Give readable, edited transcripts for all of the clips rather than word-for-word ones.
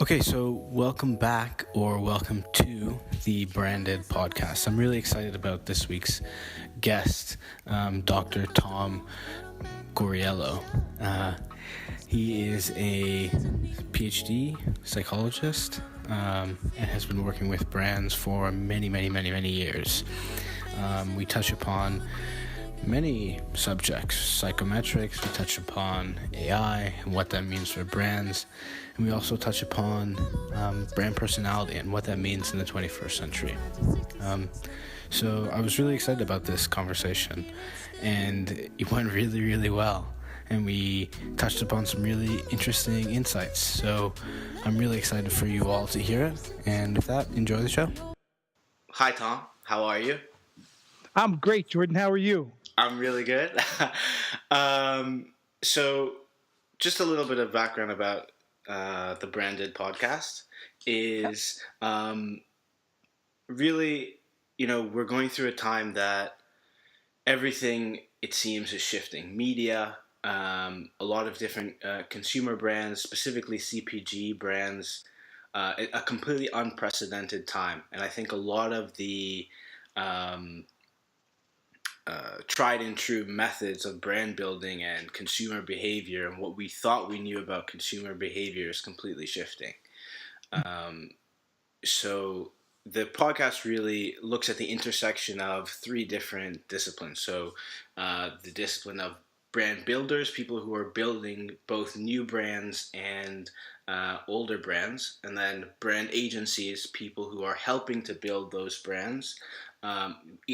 Okay, so welcome back or welcome to the Branded Podcast. I'm really excited about this week's guest, Dr. Tom Guarriello. He is a PhD psychologist and has been working with brands for many years. We touch upon many subjects, psychometrics, we touch upon AI and what that means for brands, and we also touch upon brand personality and what that means in the 21st century. So I was really excited about this conversation, and it went really well, and we touched upon some really interesting insights. So I'm really excited for you all to hear it, and with that, enjoy the show. Hi Tom, how are you? I'm great, Jordan. How are you? I'm really good. So just a little bit of background about the Branded Podcast is really, we're going through a time that everything, it seems, is shifting. Media, a lot of different consumer brands, specifically CPG brands, a completely unprecedented time. And I think a lot of the tried and true methods of brand building and consumer behavior and what we thought we knew about consumer behavior is completely shifting. So the podcast really looks at the intersection of three different disciplines. So the discipline of brand builders, people who are building both new brands and older brands, and then brand agencies, people who are helping to build those brands,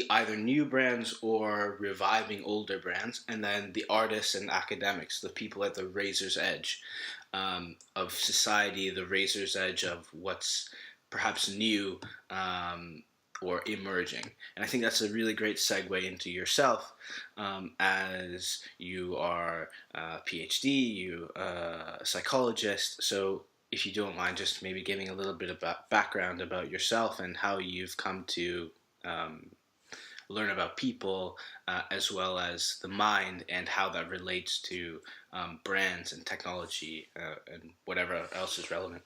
either new brands or reviving older brands, and then the artists and academics, the people at the razor's edge of society, the razor's edge of what's perhaps new or emerging. And I think that's a really great segue into yourself, as you are a PhD, you a psychologist. So if you don't mind just maybe giving a little bit of background about yourself and how you've come to learn about people as well as the mind and how that relates to brands and technology and whatever else is relevant.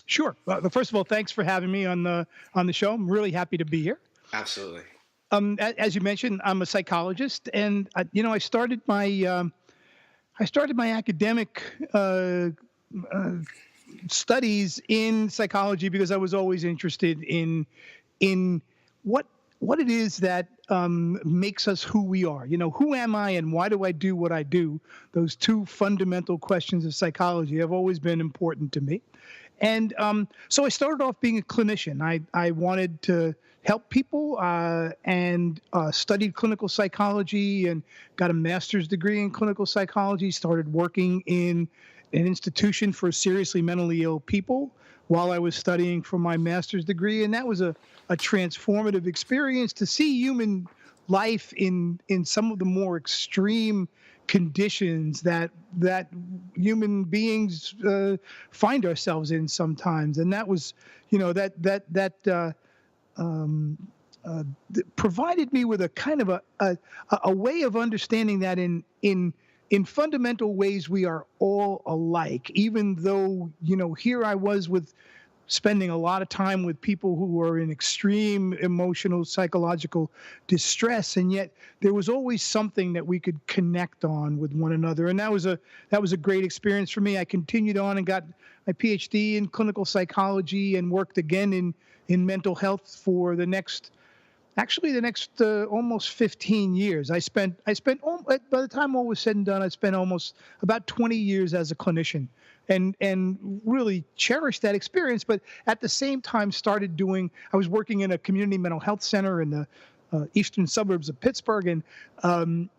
Sure. First of all, thanks for having me on the show. I'm really happy to be here. Absolutely. As you mentioned, I'm a psychologist, and I started my academic studies in psychology because I was always interested in what it is that makes us who we are. Who am I and why do I do what I do? Those two fundamental questions of psychology have always been important to me. And so I started off being a clinician. I wanted to help people and studied clinical psychology and got a master's degree in clinical psychology, started working in an institution for seriously mentally ill people while I was studying for my master's degree. And that was a transformative experience to see human life in some of the more extreme conditions that human beings find ourselves in sometimes. And that was, provided me with a kind of a way of understanding that in fundamental ways we are all alike, even though, here I was with spending a lot of time with people who were in extreme emotional, psychological distress, and yet there was always something that we could connect on with one another. And that was a great experience for me. I continued on and got my PhD in clinical psychology and worked again in mental health for the next almost 15 years. I spent by the time all was said and done, I spent almost about 20 years as a clinician. And really cherished that experience, but at the same time I was working in a community mental health center in the eastern suburbs of Pittsburgh, and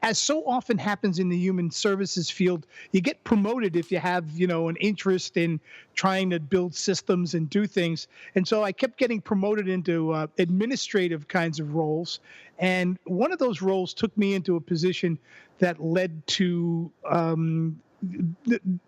as so often happens in the human services field, you get promoted if you have, an interest in trying to build systems and do things. And so I kept getting promoted into administrative kinds of roles. And one of those roles took me into a position that led to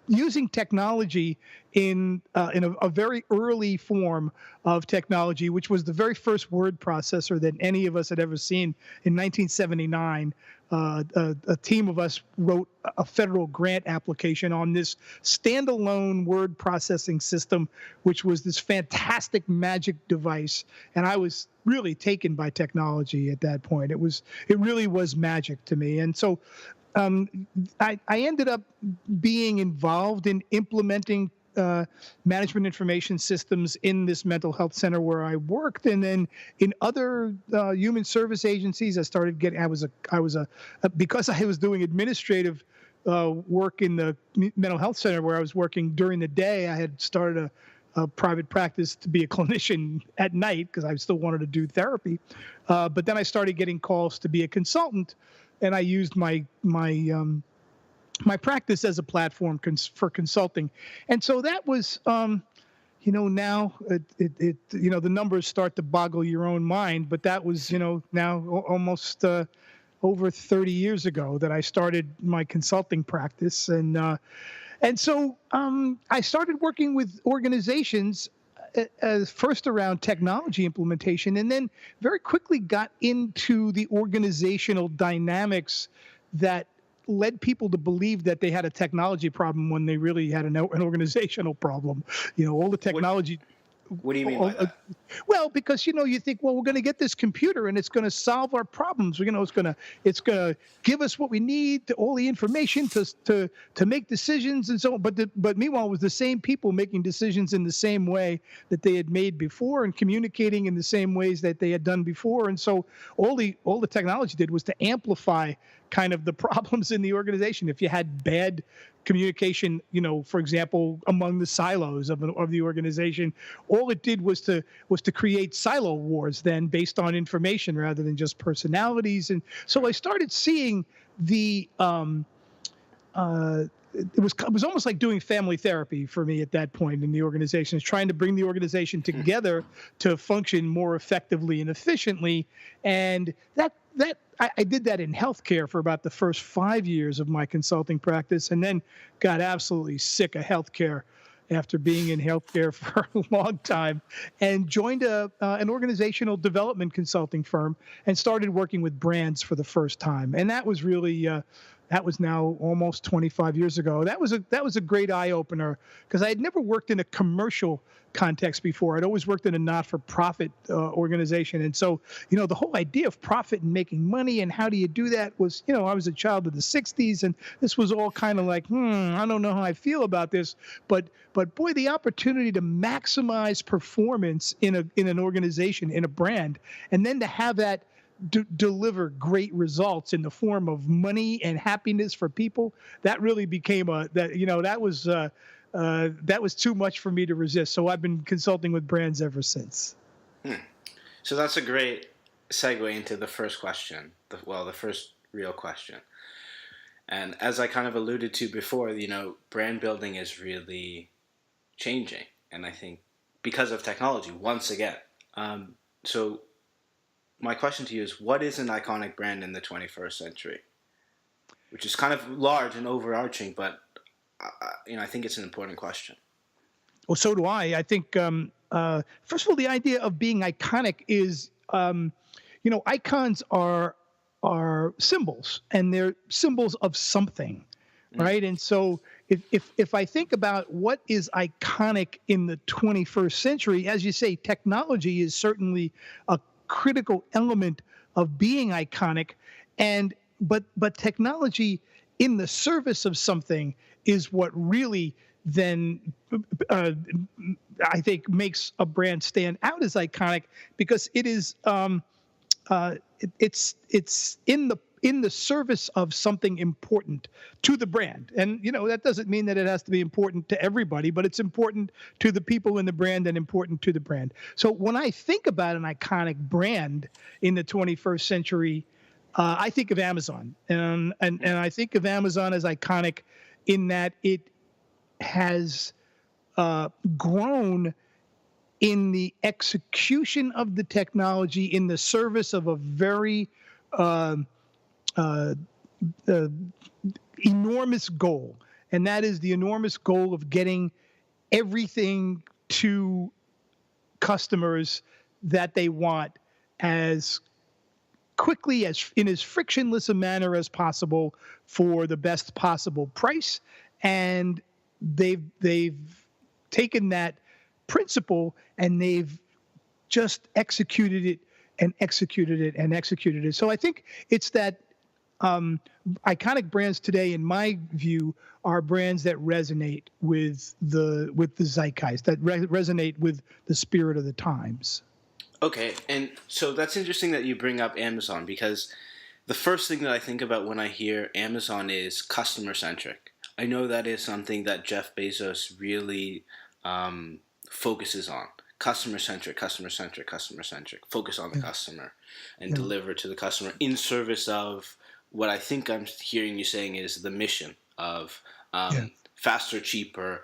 using technology in a very early form of technology, which was the very first word processor that any of us had ever seen in 1979. A team of us wrote a federal grant application on this standalone word processing system, which was this fantastic magic device. And I was really taken by technology at that point. It really was magic to me. And so I ended up being involved in implementing management information systems in this mental health center where I worked, and then in other human service agencies. I started getting. I was because I was doing administrative work in the mental health center where I was working during the day. I had started a private practice to be a clinician at night because I still wanted to do therapy. But then I started getting calls to be a consultant, and I used my practice as a platform for consulting. And so that was, now the numbers start to boggle your own mind, but that was, now almost over 30 years ago that I started my consulting practice. And so I started working with organizations first around technology implementation, and then very quickly got into the organizational dynamics that led people to believe that they had a technology problem when they really had an organizational problem. All the technology. What do you mean by that? Well, because you think, well, we're going to get this computer and it's going to solve our problems. It's going to give us what we need, all the information to make decisions and so on. But meanwhile, it was the same people making decisions in the same way that they had made before and communicating in the same ways that they had done before. And so all the technology did was to amplify kind of the problems in the organization. If you had bad communication, for example, among the silos of the organization, all it did was to create silo wars then based on information rather than just personalities. And so I started seeing it was almost like doing family therapy for me at that point in the organization, is trying to bring the organization together to function more effectively and efficiently. And I did that in healthcare for about the first 5 years of my consulting practice, and then got absolutely sick of healthcare after being in healthcare for a long time, and joined an organizational development consulting firm and started working with brands for the first time. And that was really that was now almost 25 years ago. That was a great eye opener because I had never worked in a commercial context before. I'd always worked in a not-for-profit organization. And so, the whole idea of profit and making money and how do you do that was, I was a child of the 60s, and this was all kind of like, I don't know how I feel about this. But boy, the opportunity to maximize performance in an organization, in a brand, and then to have that deliver great results in the form of money and happiness for people, that really became that was too much for me to resist. So I've been consulting with brands ever since. So that's a great segue into the first question, the first real question. And as I kind of alluded to before, brand building is really changing, and I think because of technology once again. So my question to you is, what is an iconic brand in the 21st century? Which is kind of large and overarching, but I think it's an important question. Well, so do I. I think, first of all, the idea of being iconic is, icons are symbols, and they're symbols of something, right? And so if I think about what is iconic in the 21st century, as you say, technology is certainly a critical element of being iconic, but technology in the service of something is what really then I think makes a brand stand out as iconic, because it is it's in the service of something important to the brand. And that doesn't mean that it has to be important to everybody, but it's important to the people in the brand and important to the brand. So when I think about an iconic brand in the 21st century, I think of Amazon, and I think of Amazon as iconic in that it has grown in the execution of the technology in the service of a very enormous goal. and that is the enormous goal of getting everything to customers that they want as quickly, as in as frictionless a manner as possible, for the best possible price. And they've taken that principle and they've just executed it and executed it and executed it. So I think it's that iconic brands today, in my view, are brands that resonate with the zeitgeist, that resonate with the spirit of the times. Okay, and so that's interesting that you bring up Amazon, because the first thing that I think about when I hear Amazon is customer centric. I know that is something that Jeff Bezos really focuses on. Customer centric, customer centric, customer centric. Focus on the Yeah. customer and Yeah. deliver to the customer in service of what I think I'm hearing you saying is the mission of Yeah. faster, cheaper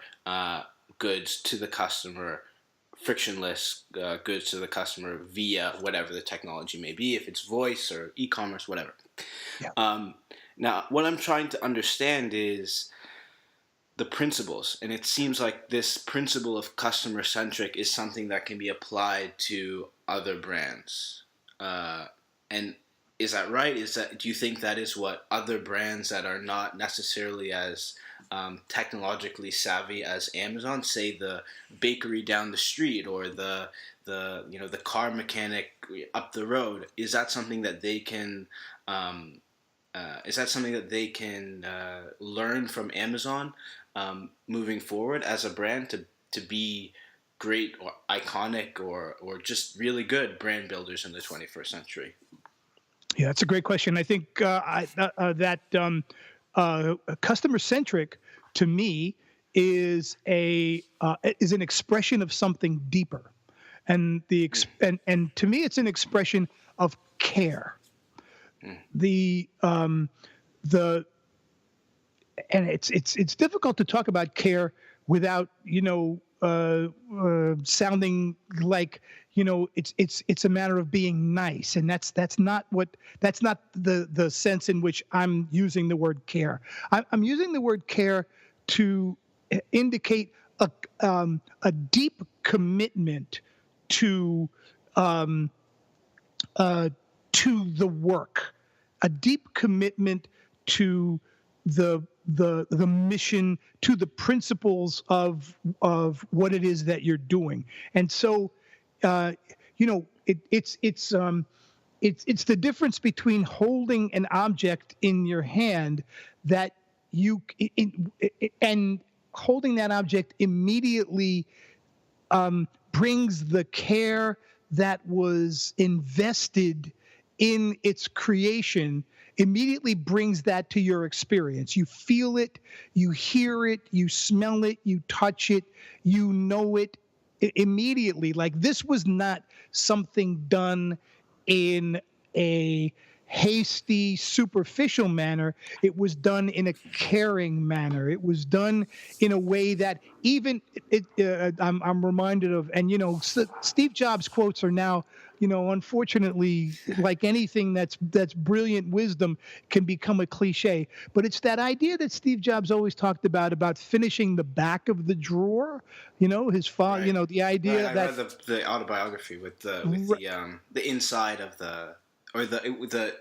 goods to the customer, frictionless goods to the customer via whatever the technology may be, if it's voice or e-commerce, whatever. Yeah. Now, what I'm trying to understand is the principles, and it seems like this principle of customer centric is something that can be applied to other brands. And is that right? Do you think that is what other brands that are not necessarily as technologically savvy as Amazon, say the bakery down the street or the car mechanic up the road, is that something that they can learn from Amazon moving forward as a brand to be great or iconic or just really good brand builders in the 21st century? Yeah, that's a great question. I think that customer centric, to me, is an expression of something deeper, and and to me, it's an expression of care. Mm. The and it's difficult to talk about care without sounding like it's a matter of being nice, and that's not the sense in which I'm using the word care. I'm using the word care to indicate a deep commitment to um, the work, a deep commitment to the mission, to the principles of what it is that you're doing. And so it's the difference between holding an object in your hand that and holding that object immediately brings the care that was invested in its creation, immediately brings that to your experience. You feel it, you hear it, you smell it, you touch it, you know it immediately. Like, this was not something done in a hasty, superficial manner. It was done in a caring manner. It was done in a way that even I'm reminded of, and Steve Jobs quotes are now, unfortunately, like anything that's brilliant wisdom, can become a cliche. But it's that idea that Steve Jobs always talked about finishing the back of the drawer. His father. Right. The idea Right, I that read the autobiography with r- the inside of the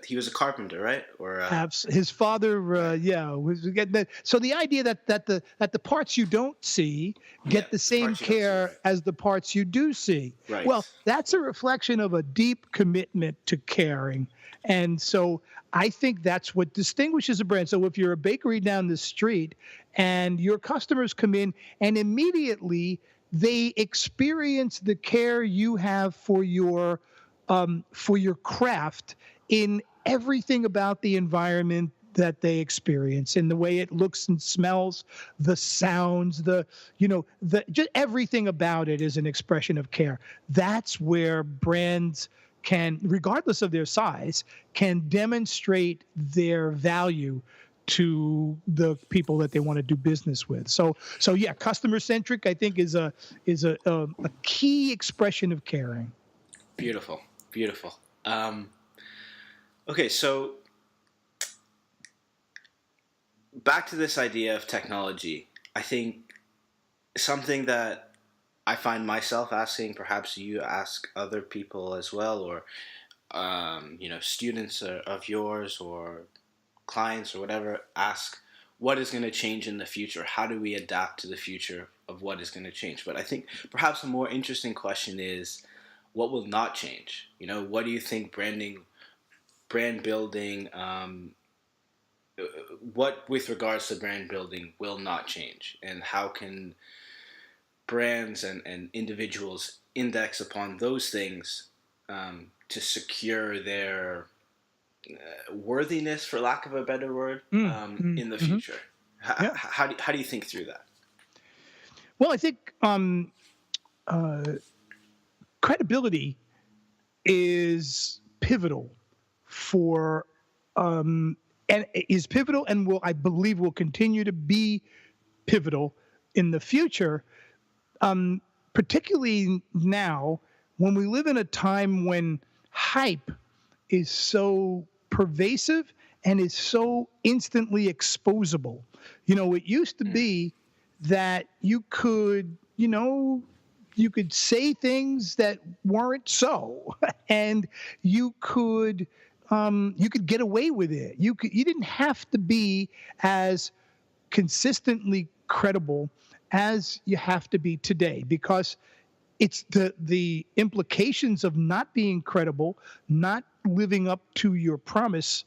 he was a carpenter, right? Or his father, right. was getting that. So the idea that the parts you don't see Yeah, get the the same parts you don't see, care as the parts you do see. right. Well, Right. that's a reflection of a deep commitment to caring. And so I think that's what distinguishes a brand. So if you're a bakery down the street and your customers come in and immediately they experience the care you have for your craft in everything about the environment that they experience, in the way it looks and smells, the sounds, just everything about it is an expression of care. That's where brands can, regardless of their size, can demonstrate their value to the people that they want to do business with. So yeah, customer centric, I think, is a key expression of caring. Beautiful, beautiful. Okay, so back to this idea of technology, I think something that I find myself asking, perhaps you ask other people as well, or students of yours or clients or whatever, ask what is going to change in the future. How do we adapt to the future of what is going to change? But I think perhaps a more interesting question is, what will not change? What do you think brand building, what with regards to brand building will not change, and how can brands and individuals index upon those things to secure their worthiness, for lack of a better word, in the Mm-hmm. future? Yeah. How do you think through that? Well, I think credibility is pivotal for and is pivotal and will, I believe, will continue to be pivotal in the future, particularly now when we live in a time when hype is so pervasive and is so instantly exposable. It used to be that you could say things that weren't so, and you could get away with it. You didn't have to be as consistently credible as you have to be today, because it's the implications of not being credible, not living up to your promise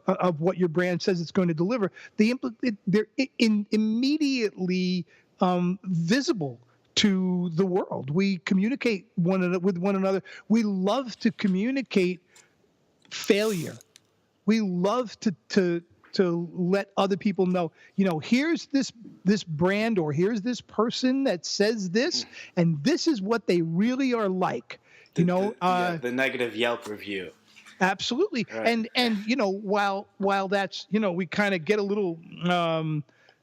of what your brand says it's going to deliver. They're immediately visible to the world. We communicate with one another. We love to communicate failure. We love to let other people know, here's this brand, or here's this person that says this, and this is what they really are like. The negative Yelp review. Absolutely. Right. And while that's, we kind of get a little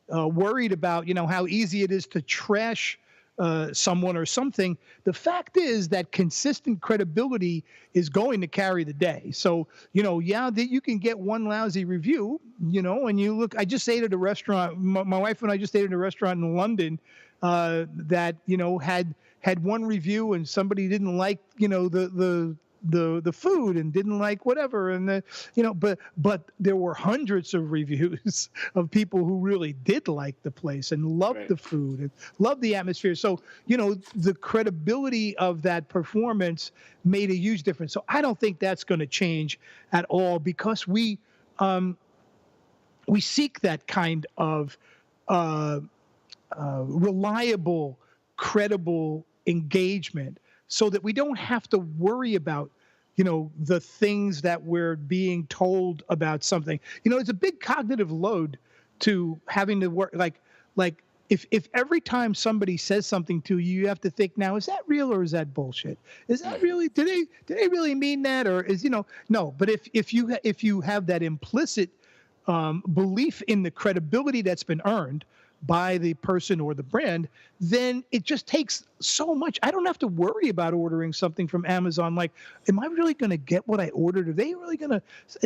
worried about how easy it is to trash someone or something. The fact is that consistent credibility is going to carry the day. So, that you can get one lousy review, and you look. I just ate at a restaurant. My wife and I just ate at a restaurant in London that had one review, and somebody didn't like the food and didn't like whatever, and but there were hundreds of reviews of people who really did like the place and loved the food and loved the atmosphere. So the credibility of that performance made a huge difference. So I don't think that's going to change at all, because we seek that kind of reliable, credible engagement, so that we don't have to worry about the things that we're being told about something. It's a big cognitive load to having to work, like if every time somebody says something to you, you have to think, now, is that real or is that bullshit? Is that really, did they really mean that? Or is, no. But if you have that implicit belief in the credibility that's been earned by the person or the brand, then it just takes so much. I don't have to worry about ordering something from Amazon. Like, am I really going to get what I ordered? Are they really going to,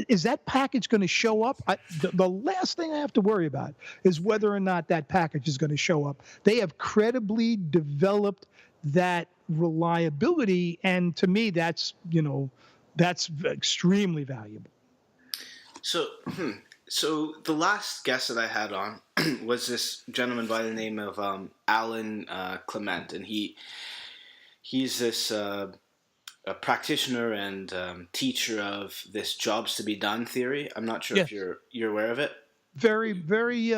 is that package going to show up? The last thing I have to worry about is whether or not that package is going to show up. They have credibly developed that reliability. And to me, that's extremely valuable. So the last guest that I had on was this gentleman by the name of Alan Clement, and he's this a practitioner and teacher of this jobs to be done theory. I'm not sure if you're aware of it. Very, very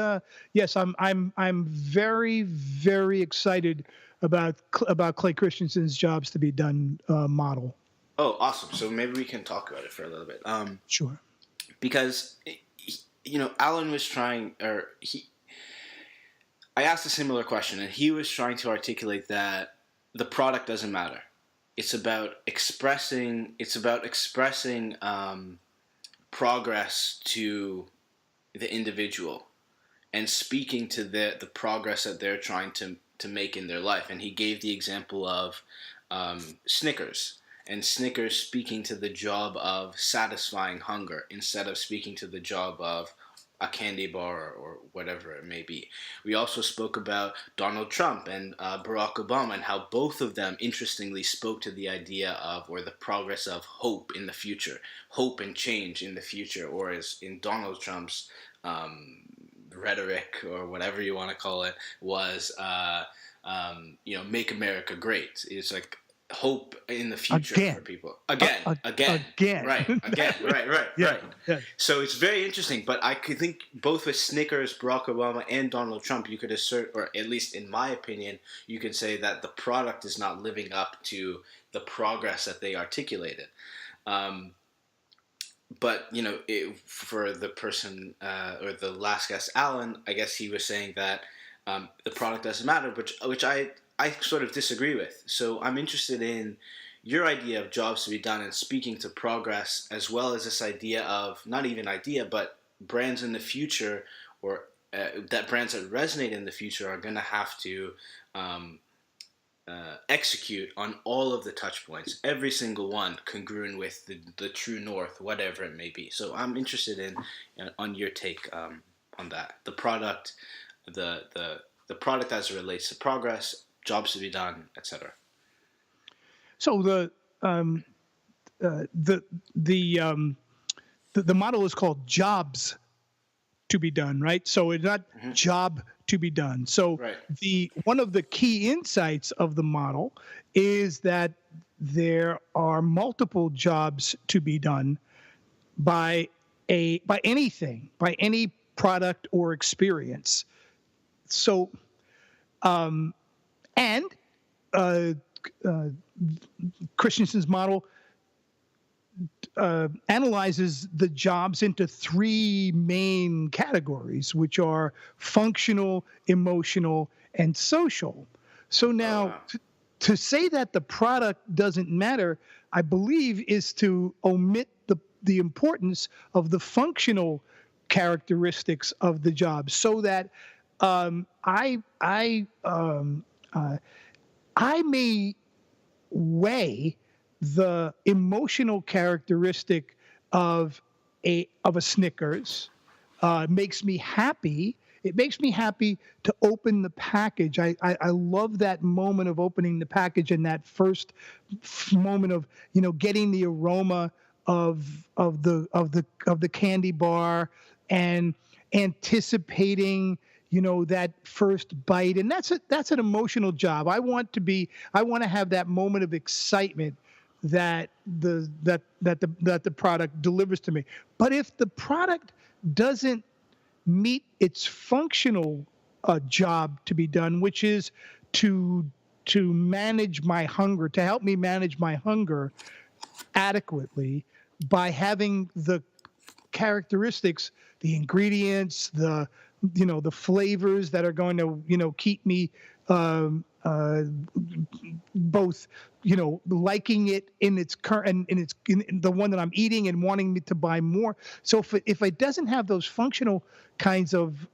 yes. I'm very, very excited about Clay Christensen's jobs to be done model. Oh, awesome! So maybe we can talk about it for a little bit. Sure. Because Alan was I asked a similar question, and he was trying to articulate that the product doesn't matter. It's about expressing progress to the individual and speaking to the progress that they're trying to make in their life. And he gave the example of Snickers. And Snickers speaking to the job of satisfying hunger instead of speaking to the job of a candy bar or whatever it may be. We also spoke about Donald Trump and Barack Obama, and how both of them interestingly spoke to the idea of, or the progress of, hope in the future, hope and change in the future, or as in Donald Trump's rhetoric, or whatever you want to call it, was make America great. It's like hope in the future for Again. people. Again, Again. right, again, right. Yeah. Yeah. So it's very interesting, but I could think both with Snickers, Barack Obama, and Donald Trump, you could assert, or at least in my opinion, you could say that the product is not living up to the progress that they articulated. But for the person or the last guest, Alan, I guess he was saying that the product doesn't matter, which I sort of disagree with. So I'm interested in your idea of jobs to be done and speaking to progress, as well as this idea of, not even idea, but brands in the future, or that brands that resonate in the future are going to have to execute on all of the touch points, every single one congruent with the true north, whatever it may be. So I'm interested in on your take on that, the product, the product as it relates to progress, jobs to be done, etc. So the model is called jobs to be done, right? So it's not job to be done. So right. One of the key insights of the model is that there are multiple jobs to be done by anything, by any product or experience. So, and Christensen's model analyzes the jobs into three main categories, which are functional, emotional, and social. So now, to say that the product doesn't matter, I believe, is to omit the importance of the functional characteristics of the job, so that I may weigh the emotional characteristic of a Snickers. Makes me happy. It makes me happy to open the package. I love that moment of opening the package, and that first moment of getting the aroma of the candy bar, and anticipating that first bite. And that's an emotional job. I want to have that moment of excitement that the product delivers to me. But if the product doesn't meet its functional job to be done, which is to manage my hunger, to help me manage my hunger adequately by having the characteristics, the ingredients, the flavors that are going to keep me both liking it in its current, in the one that I'm eating, and wanting me to buy more. So if it doesn't have those functional kinds of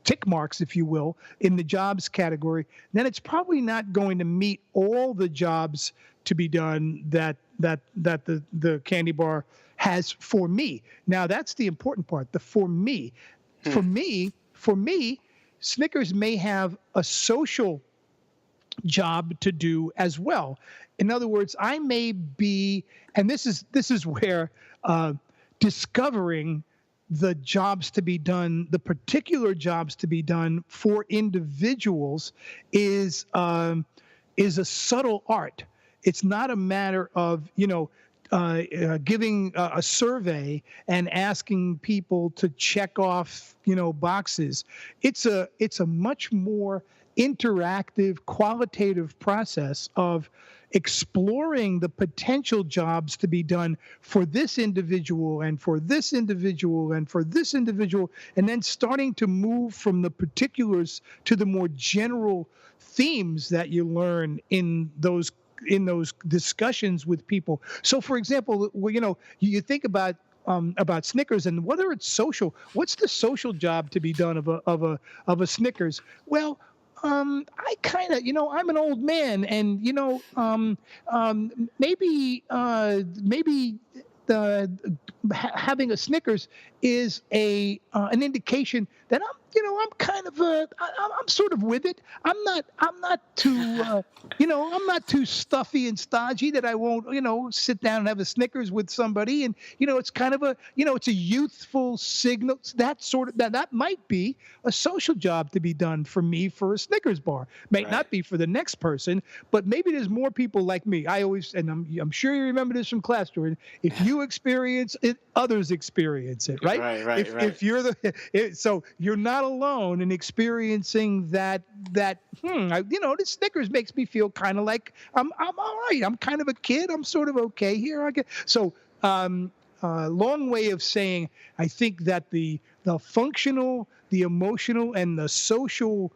tick marks, if you will, in the jobs category, then it's probably not going to meet all the jobs to be done that the candy bar has for me. Now that's the important part. The for me. For me, Snickers may have a social job to do as well. In other words, I may be, and this is where discovering the jobs to be done, the particular jobs to be done for individuals, is a subtle art. It's not a matter of giving a survey and asking people to check off boxes. It's a much more interactive, qualitative process of exploring the potential jobs to be done for this individual, and for this individual, and for this individual, and then starting to move from the particulars to the more general themes that you learn in those discussions with people. So, for example, you think about Snickers, and whether it's social. What's the social job to be done of a Snickers? Well, I kind of, I'm an old man, and maybe having a Snickers is an indication that I'm kind of I'm sort of with it. I'm not too I'm not too stuffy and stodgy that I won't sit down and have a Snickers with somebody. And it's kind of it's a youthful signal. That might be a social job to be done for me for a Snickers bar. Might not be for the next person, but maybe there's more people like me. I'm sure you remember this from class, Jordan. If you experience it, others experience it, right? Right. If you're so you're not alone in experiencing that. The Snickers makes me feel kind of like I'm all right. I'm kind of a kid. I'm sort of okay here. Long way of saying, I think that the functional, the emotional, and the social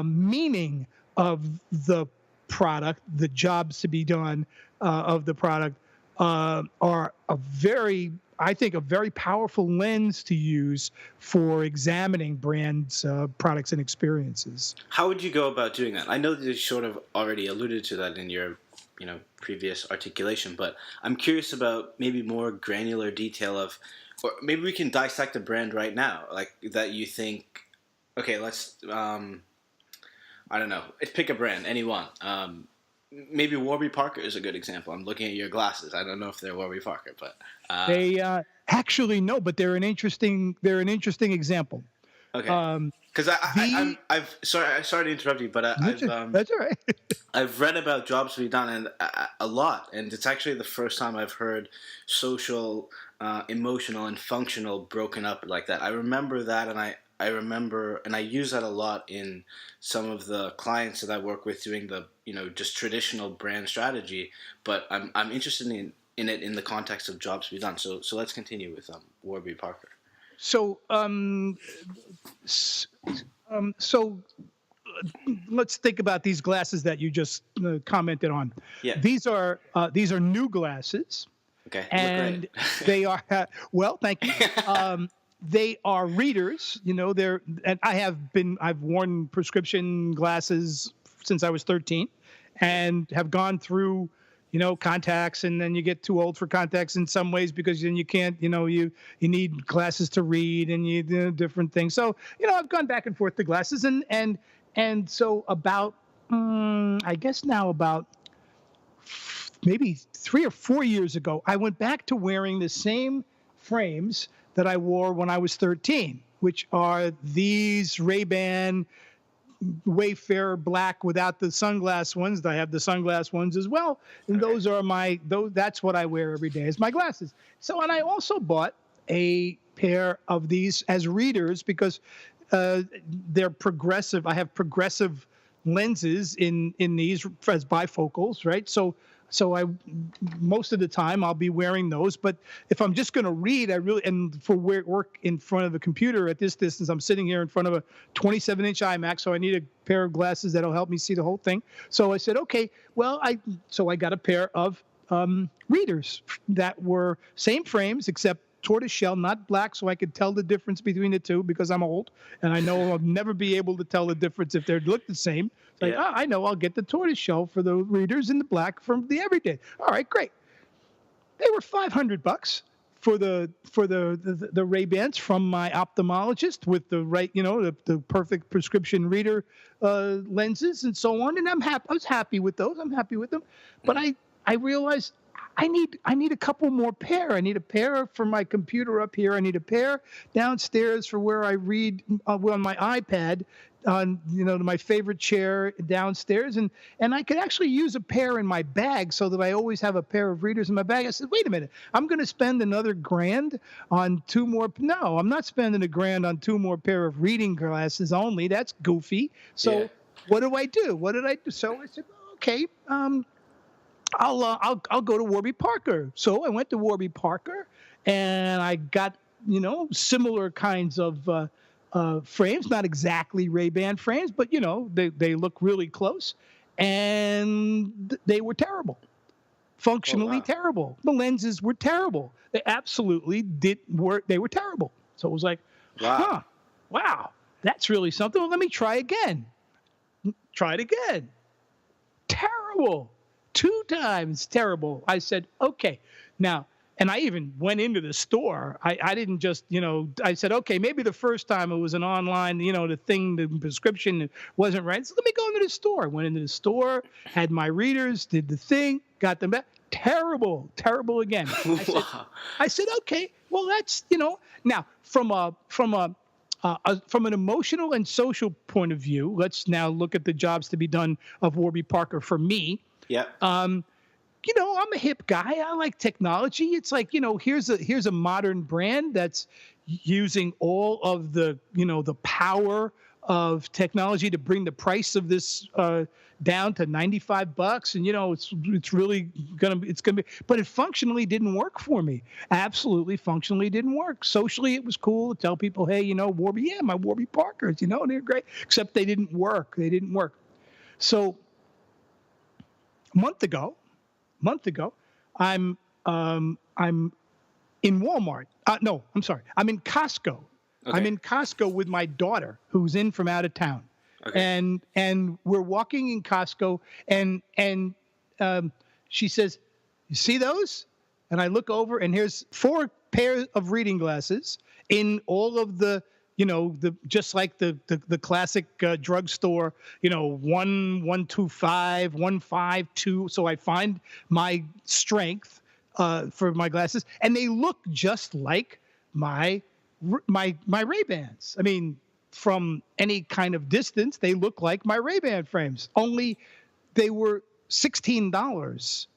meaning of the product, the jobs to be done of the product, are a very powerful lens to use for examining brands, products, and experiences. How would you go about doing that? I know that you sort of already alluded to that in your previous articulation, but I'm curious about maybe more granular detail of, or maybe we can dissect a brand right now, like that you think, okay, let's, I don't know, pick a brand, any one. Maybe Warby Parker is a good example. I'm looking at your glasses. I don't know if they're Warby Parker, but they actually no, but they're an interesting example. Okay. Because I've sorry to interrupt you, but that's all right. I've read about jobs to be done and a lot, and it's actually the first time I've heard social, emotional, and functional broken up like that. I remember that, and I remember, and I use that a lot in some of the clients that I work with doing the just traditional brand strategy. But I'm interested in it in the context of jobs to be done. So let's continue with Warby Parker. So let's think about these glasses that you just commented on. Yeah. These are new glasses. Okay. And they are well, thank you. They are readers. And I've worn prescription glasses since I was 13, and have gone through contacts, and then you get too old for contacts in some ways because then you can't, you need glasses to read, and you do different things. So, I've gone back and forth to glasses, and so about, I guess now about maybe 3 or 4 years ago, I went back to wearing the same frames that I wore when I was 13, which are these Ray-Ban Wayfarer black without the sunglass ones. I have the sunglass ones as well, and those are that's what I wear every day as my glasses. So, and I also bought a pair of these as readers because they're progressive. I have progressive lenses in these as bifocals, right? So I most of the time I'll be wearing those. But if I'm just going to read, and for work in front of the computer at this distance, I'm sitting here in front of a 27-inch iMac, so I need a pair of glasses that'll help me see the whole thing. So I said, okay, well, I got a pair of readers that were same frames except tortoiseshell, not black, so I could tell the difference between the two because I'm old and I know I'll never be able to tell the difference if they look the same. It's like, I know I'll get the tortoiseshell for the readers and the black from the everyday. All right, great. They were $500 for the Ray-Bans from my ophthalmologist with the right, the perfect prescription reader lenses and so on. And I was happy with those. I'm happy with them. But I realized I need a couple more pair. I need a pair for my computer up here. I need a pair downstairs for where I read on my iPad on my favorite chair downstairs, and I could actually use a pair in my bag so that I always have a pair of readers in my bag. I said, wait a minute, I'm going to spend another $1,000 on two more. No, I'm not spending $1,000 on two more pair of reading glasses only. That's goofy. So what do I do? What did I do? So I said, okay, I'll go to Warby Parker. So I went to Warby Parker, and I got similar kinds of frames, not exactly Ray-Ban frames, but they look really close, and they were terrible, functionally terrible. The lenses were terrible. They absolutely they were terrible. So it was like, wow, that's really something. Well, let me try again. Try it again. Terrible. 2 times terrible. I said, okay, now and I even went into the store. I didn't just, I said, okay, maybe the first time it was an online, the prescription wasn't right. So let me go into the store. I went into the store, had my readers, did the thing, got them back. Terrible, terrible again. Wow. I said, okay, well, that's, now from an emotional and social point of view, let's now look at the jobs to be done of Warby Parker for me. Yeah. I'm a hip guy. I like technology. It's like, here's a modern brand that's using all of the power of technology to bring the price of this down to $95. And, it's really going to be, but it functionally didn't work for me. Absolutely functionally didn't work. Socially, it was cool to tell people, hey, Warby, yeah, my Warby Parkers, they're great, except they didn't work. They didn't work. So a month ago, I'm in Walmart. No, I'm sorry. I'm in Costco. Okay. I'm in Costco with my daughter, who's in from out of town. Okay. And we're walking in Costco, and she says, "You see those?" And I look over, and here's 4 pairs of reading glasses in all of the just like the classic drugstore, 125, 152. So I find my strength for my glasses, and they look just like my Ray-Bans. I mean, from any kind of distance, they look like my Ray-Ban frames. Only they were $16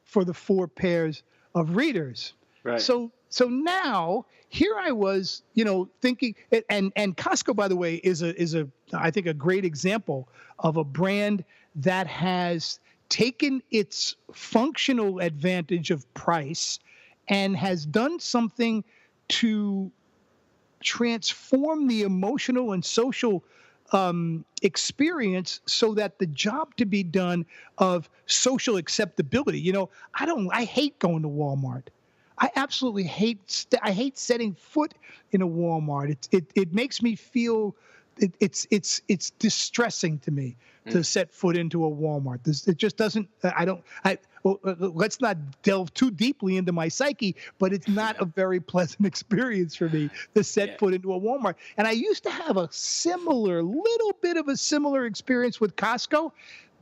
for the 4 pairs of readers. Right. So now here I was, thinking, and Costco, by the way, is I think a great example of a brand that has taken its functional advantage of price and has done something to transform the emotional and social experience so that the job to be done of social acceptability. I hate going to Walmart. I absolutely hate. I hate setting foot in a Walmart. It makes me feel. It's distressing to me to set foot into a Walmart. It just doesn't. Let's not delve too deeply into my psyche, but it's not a very pleasant experience for me to set foot into a Walmart. And I used to have a little bit of a similar experience with Costco,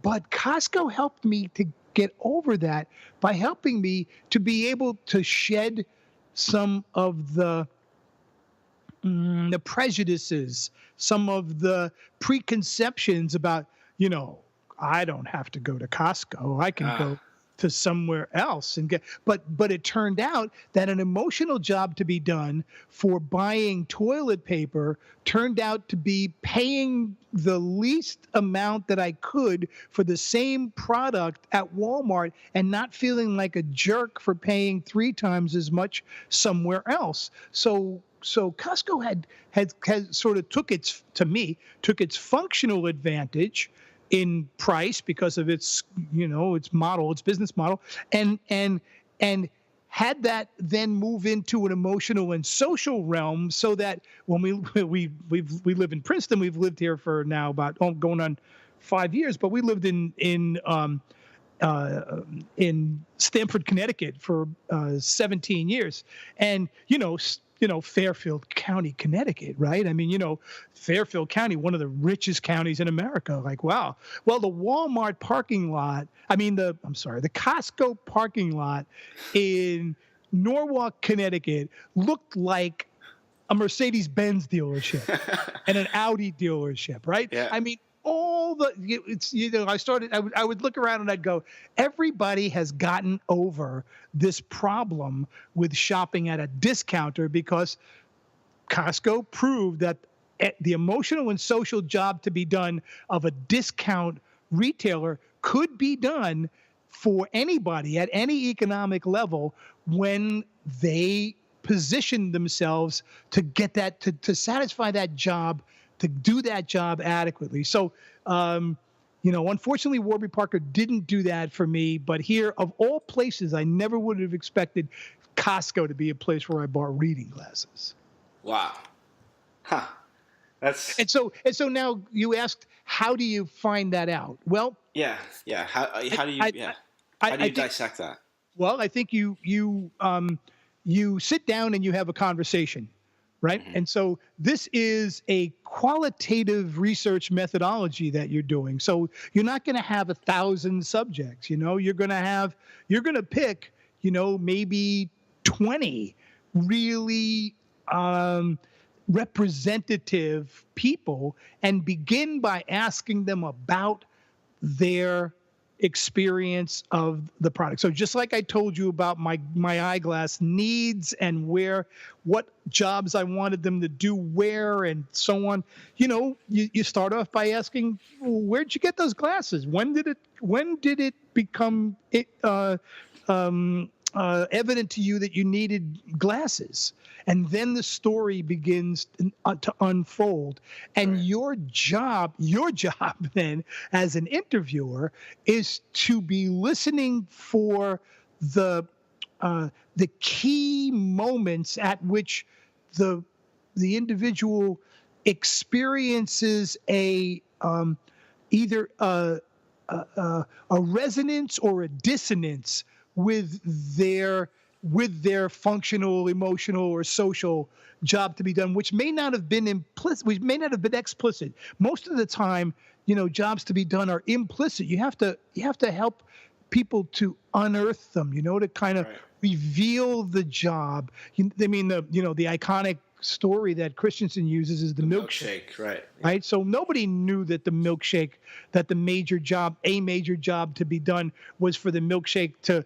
but Costco helped me to get over that by helping me to be able to shed some of the prejudices, some of the preconceptions about, I don't have to go to Costco. I can go to somewhere else and get, but it turned out that an emotional job to be done for buying toilet paper turned out to be paying the least amount that I could for the same product at Walmart and not feeling like a jerk for paying 3 times as much somewhere else. So Costco had sort of took its functional advantage in price because of its business model, and had that then move into an emotional and social realm, so that when we live in Princeton, we've lived here for now about going on 5 years, but we lived in Stamford, Connecticut for 17 years, and Fairfield County, Connecticut, right? I mean, Fairfield County, one of the richest counties in America. Like, wow. Well, the Walmart parking lot, the Costco parking lot in Norwalk, Connecticut looked like a Mercedes-Benz dealership and an Audi dealership, right? Yeah. I mean, I would look around and I'd go, everybody has gotten over this problem with shopping at a discounter because Costco proved that the emotional and social job to be done of a discount retailer could be done for anybody at any economic level when they position themselves to get that, to satisfy that job, to do that job adequately. So, unfortunately, Warby Parker didn't do that for me. But here, of all places, I never would have expected Costco to be a place where I bought reading glasses. Wow. Huh. And so now you asked, how do you find that out? Well, yeah. How do you dissect that? Well, I think you sit down and you have a conversation, right? Hmm. And so this is a qualitative research methodology that you're doing. So you're not going to have 1,000 subjects. You're going to pick, maybe 20 really representative people and begin by asking them about their experience of the product. So just like I told you about my eyeglass needs and what jobs I wanted them to do where and so on, you start off by asking, well, where'd you get those glasses? When did it become evident to you that you needed glasses? And then the story begins to unfold. And Right. your job then as an interviewer is to be listening for the key moments at which the individual experiences either a resonance or a dissonance with their functional, emotional, or social job to be done, which may not have been implicit, which may not have been explicit. Most of the time, jobs to be done are implicit. You have to help people to unearth them, to kind of Right. reveal the job. The iconic story that Christensen uses is the The milkshake. milkshake. Right. Yeah. Right. So nobody knew that the major job to be done was for the milkshake to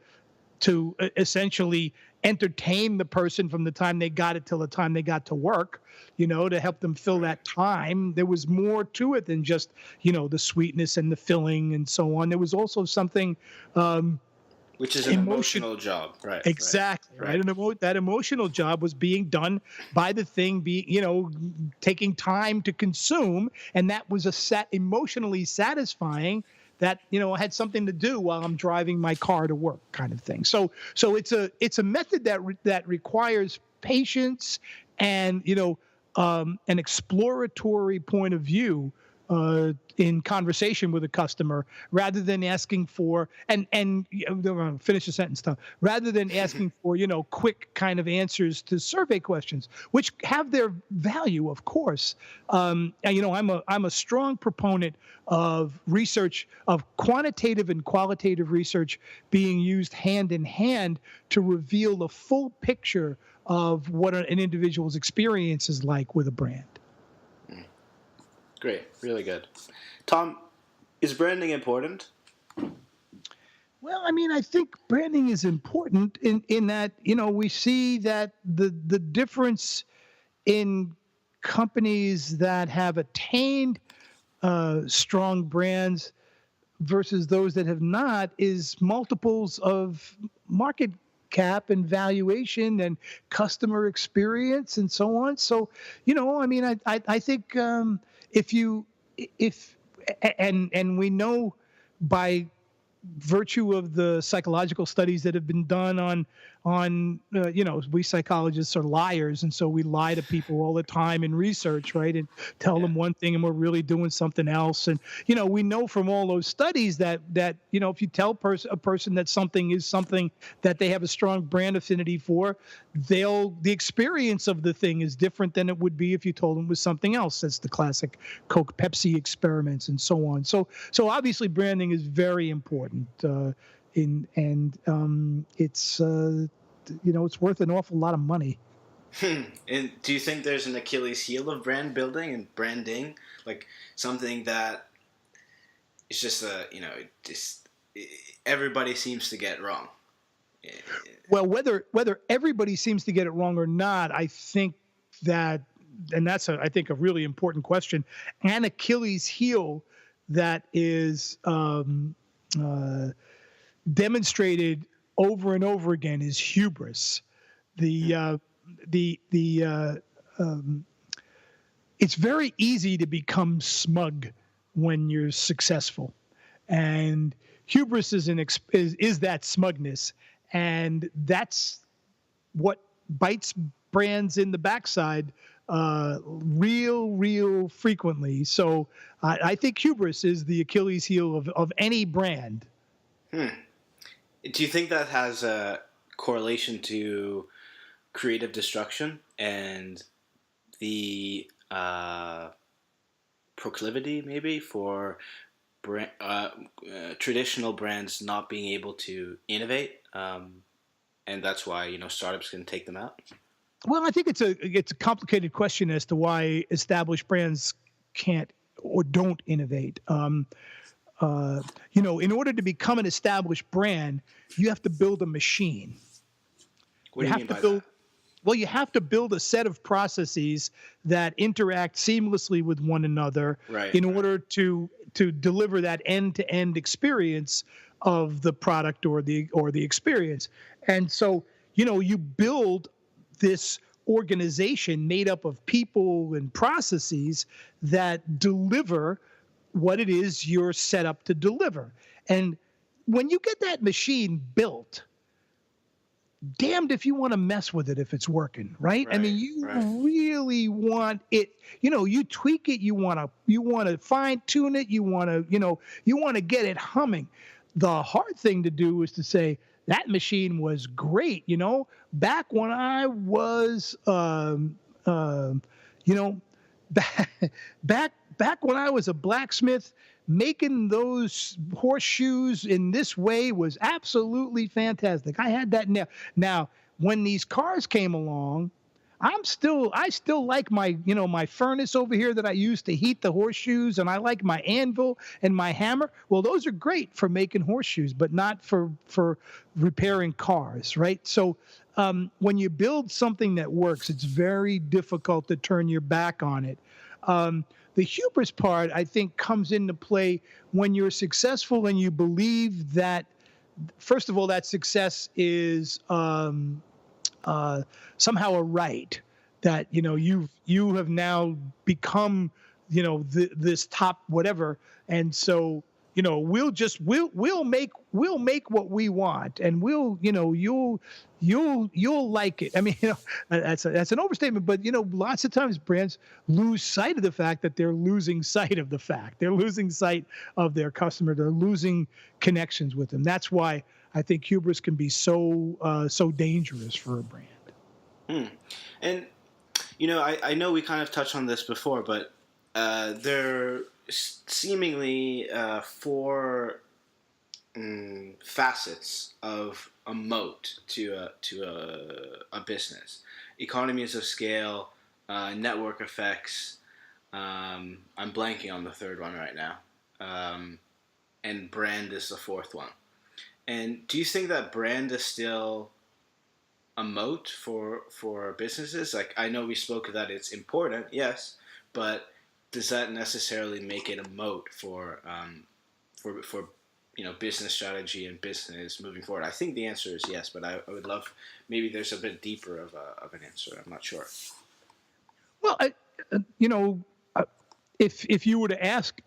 essentially entertain the person from the time they got it till the time they got to work, to help them fill Right. that time. There was more to it than just, the sweetness and the filling and so on. There was also something Which is an emotion. emotional job. Right. Exactly, right. Right. And that emotional job was being done by the thing taking time to consume, and that was emotionally satisfying. That had something to do while I'm driving my car to work, kind of thing. So it's a method that requires patience and an exploratory point of view in conversation with a customer, rather than asking for finish the sentence, Tom. Rather than asking for quick kind of answers to survey questions, which have their value, of course. I'm a strong proponent of research, of quantitative and qualitative research being used hand in hand to reveal the full picture of what an individual's experience is like with a brand. Great. Really good. Tom, is branding important? Well, I think branding is important in that, we see that the difference in companies that have attained strong brands versus those that have not is multiples of market cap and valuation and customer experience and so on. So, I think if and we know by virtue of the psychological studies that have been done on we psychologists are liars, and so we lie to people all the time in research, right, and tell Yeah. them one thing and we're really doing something else. And we know from all those studies that if you tell a person that something is something that they have a strong brand affinity for, the experience of the thing is different than it would be if you told them it was something else. That's the classic Coke Pepsi experiments and so on. So obviously branding is very important. It's it's worth an awful lot of money. And do you think there's an Achilles heel of brand building and branding, like something that is just everybody seems to get wrong? Well, whether everybody seems to get it wrong or not, I think that, and that's I think a really important question. An Achilles heel that is demonstrated over and over again is hubris. It's very easy to become smug when you're successful, and hubris is that smugness, and that's what bites brands in the backside real frequently. So I think hubris is the Achilles heel of any brand. Hmm. Do you think that has a correlation to creative destruction and the proclivity, maybe, for traditional brands not being able to innovate, and that's why startups can take them out? Well, I think it's a complicated question as to why established brands can't or don't innovate. Uh, in order to become an established brand, you have to build a machine. What You do you have mean to by build that? Well, you have to build a set of processes that interact seamlessly with one another Right. in order to deliver that end-to-end experience of the product or the experience. And so, you build this organization made up of people and processes that deliver what it is you're set up to deliver. And when you get that machine built, damned if you want to mess with it if it's working, right? I Right. mean, you Right. really want it, you tweak it, you want to fine tune it, you want to get it humming. The hard thing to do is to say that machine was great, back when I was you know back back when I was a blacksmith, making those horseshoes in this way was absolutely fantastic. I had that now. When these cars came along, I still like my furnace over here that I use to heat the horseshoes, and I like my anvil and my hammer. Well, those are great for making horseshoes, but not for repairing cars, right? So when you build something that works, it's very difficult to turn your back on it. The hubris part, I think, comes into play when you're successful and you believe that, first of all, that success is somehow a right, that you have now become this top whatever, and so we'll make what we want, and you'll like it. I mean, that's an overstatement, but lots of times brands lose sight of the fact that they're losing sight of the fact. They're losing sight of their customer. They're losing connections with them. That's why I think hubris can be so dangerous for a brand. Hmm. And I know we kind of touched on this before, but there are seemingly four facets of a moat to a business: economies of scale, network effects. I'm blanking on the third one right now, um, and brand is the fourth one. And do you think that brand is still a moat for businesses? Like, I know we spoke that it's important, yes, but does that necessarily make it a moat for business strategy and business moving forward? I think the answer is yes, but I would love, maybe there's a bit deeper of an answer. I'm not sure. Well, you know, uh, if you were to ask,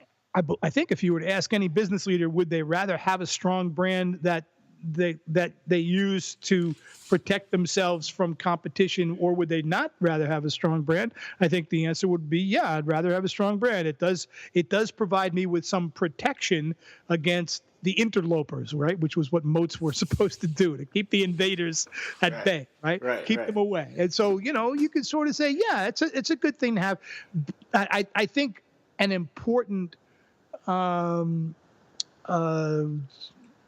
I think if you were to ask any business leader, would they rather have a strong brand that they use to protect themselves from competition, or would they not rather have a strong brand? I think the answer would be, yeah, I'd rather have a strong brand. It does provide me with some protection against the interlopers, right? Which was what moats were supposed to do, to keep the invaders at Right, bay, right? right, Keep right. them away. And so, you can sort of say, yeah, it's a good thing to have. I think an important um, uh,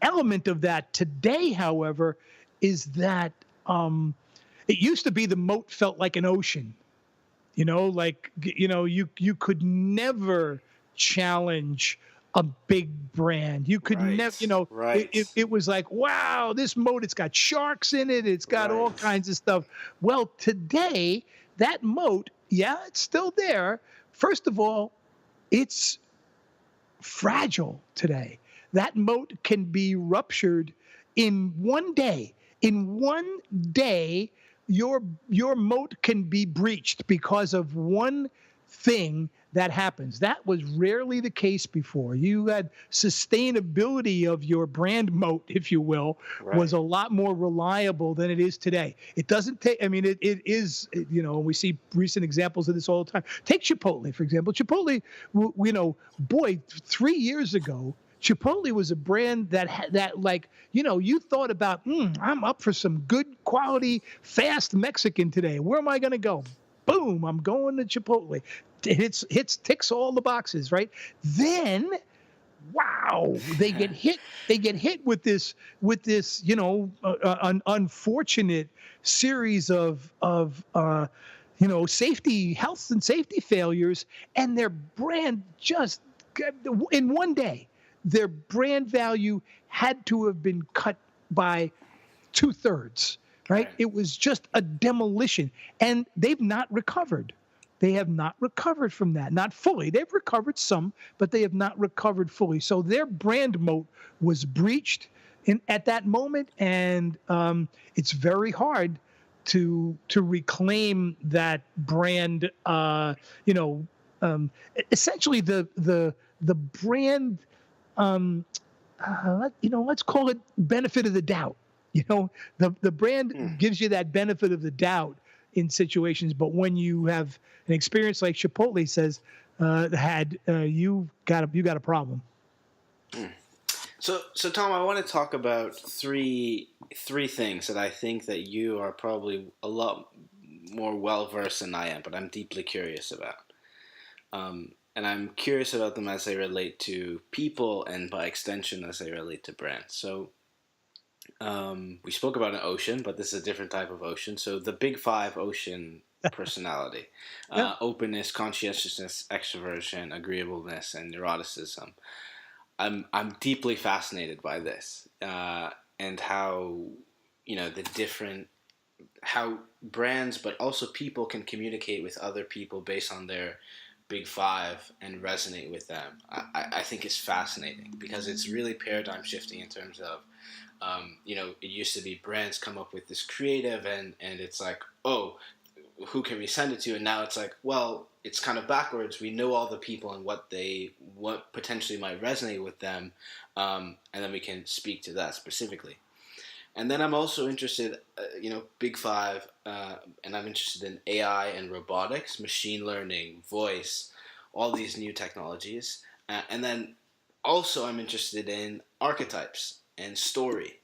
element of that today, however, is that it used to be the moat felt like an ocean. Like you could never challenge a big brand. You could never, Right, right, it was like, wow, this moat, it's got sharks in it, it's got all right, kinds of stuff. Well, today, that moat, yeah, it's still there. First of all, it's fragile today. That moat can be ruptured in one day. In one day, your moat can be breached because of one thing that happens. That was rarely the case before. You had sustainability of your brand moat, if you will, was right. a lot more reliable than it is today. It doesn't take, I mean, it is, we see recent examples of this all the time. Take Chipotle, for example. Chipotle, boy, 3 years ago, Chipotle was a brand that like, you thought about, I'm up for some good quality fast Mexican today. Where am I going to go? Boom, I'm going to Chipotle. Ticks all the boxes, right? Then, wow, they get hit with this an unfortunate series of health and safety failures, and their brand just, in one day, their brand value had to have been cut by 2/3, right? Right. It was just a demolition, and they've not recovered. They have not recovered from that, not fully. They've recovered some, but they have not recovered fully. So their brand moat was breached at that moment, and it's very hard to reclaim that brand. Essentially the brand. Let's call it benefit of the doubt. The brand gives you that benefit of the doubt in situations, but when you have an experience like Chipotle you got a problem. So Tom, I want to talk about three things that I think that you are probably a lot more well versed than I am, but I'm deeply curious about. And I'm curious about them as they relate to people, and by extension, as they relate to brands. So we spoke about an ocean, but this is a different type of ocean. So the big five ocean personality: Yeah. openness, conscientiousness, extroversion, agreeableness, and neuroticism. I'm deeply fascinated by this, and how the different how brands, but also people, can communicate with other people based on their big five and resonate with them. I think is fascinating because it's really paradigm shifting in terms of it used to be brands come up with this creative, and it's like, oh, who can we send it to? And now it's like, well, it's kind of backwards. We know all the people and what potentially might resonate with them, and then we can speak to that specifically. And then I'm also interested, big five, and I'm interested in AI and robotics, machine learning, voice, all these new technologies. And then also I'm interested in archetypes and story.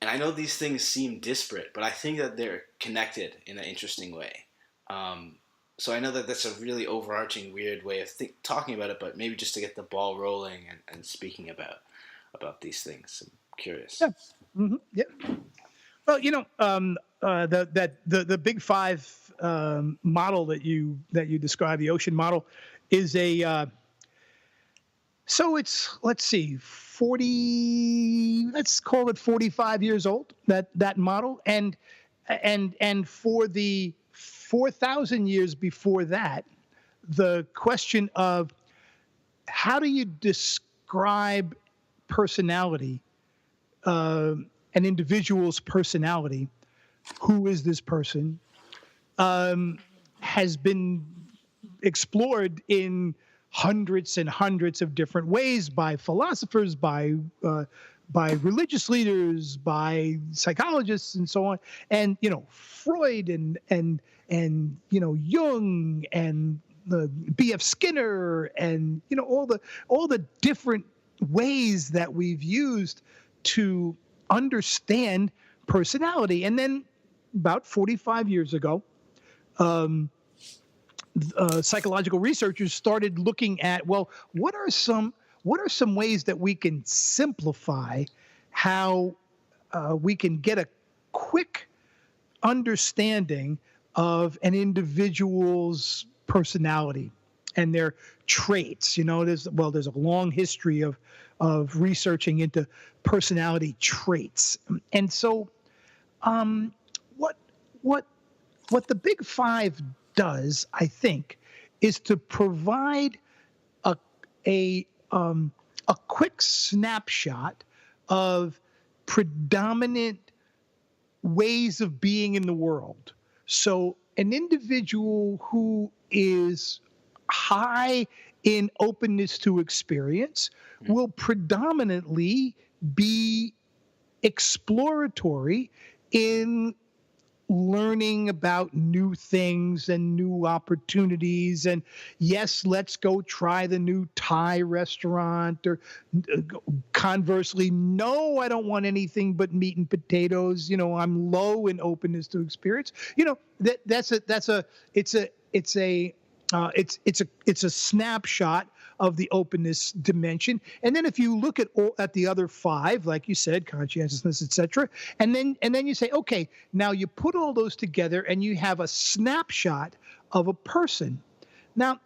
And I know these things seem disparate, but I think that they're connected in an interesting way. So I know that that's a really overarching, weird way of talking about it, but maybe just to get the ball rolling and speaking about these things. I'm curious. Yeah. Yeah. Well, the big five model that you describe, the ocean model, is a so it's, let's see, 40, let's call it 45 years old, that model, and for the 4,000 years before that, the question of how do you describe personality, an individual's personality, who is this person, has been explored in hundreds and hundreds of different ways by philosophers, by religious leaders, by psychologists, and so on. And Freud and Jung and the B.F. Skinner, and all the different ways that we've used to understand personality. And then about 45 years ago, psychological researchers started looking at, well, what are some ways that we can simplify how we can get a quick understanding of an individual's personality and their traits. There's a long history of researching into personality traits. And so what the big five does, I think, is to provide a quick snapshot of predominant ways of being in the world. So an individual who is high in openness to experience will predominantly be exploratory in learning about new things and new opportunities. And yes, let's go try the new Thai restaurant. Or conversely, no, I don't want anything but meat and potatoes. I'm low in openness to experience. It's a snapshot of the openness dimension. And then if you look at the other five, like you said, conscientiousness, etc., and then you say, okay, now you put all those together and you have a snapshot of a person. Now,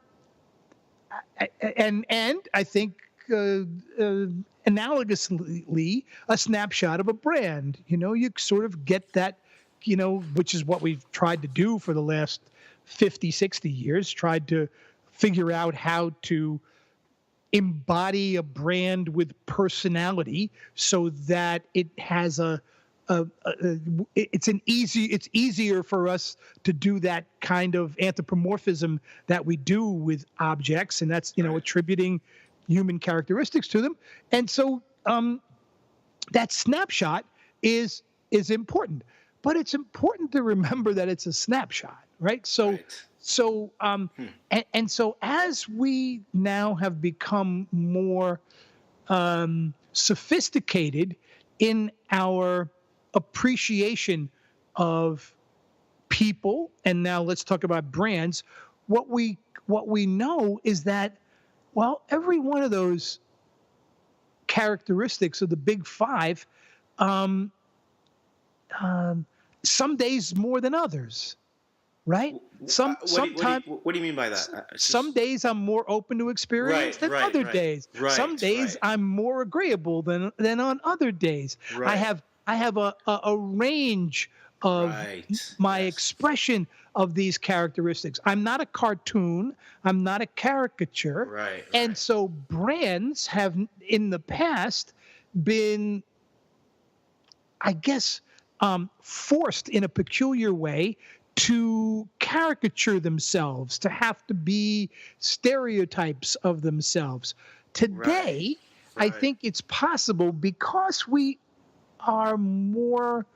and I think analogously, a snapshot of a brand. You sort of get that, which is what we've tried to do for the last 50, 60 years, tried to figure out how to embody a brand with personality so that it has it's easier for us to do that kind of anthropomorphism that we do with objects, and that's attributing human characteristics to them. And so that snapshot is important, but it's important to remember that it's a snapshot, right? So as we now have become more sophisticated in our appreciation of people, and now let's talk about brands, what we know is that, well, every one of those characteristics of the big five, some days more than others. Right? Sometimes. What do you mean by that? Some days I'm more open to experience than other days. Some days I'm more agreeable than on other days. Right. I have a range of my expression of these characteristics. I'm not a cartoon. I'm not a caricature. Right. And so brands have in the past been, I guess, forced in a peculiar way to caricature themselves, to have to be stereotypes of themselves. Today, I think it's possible because we are more,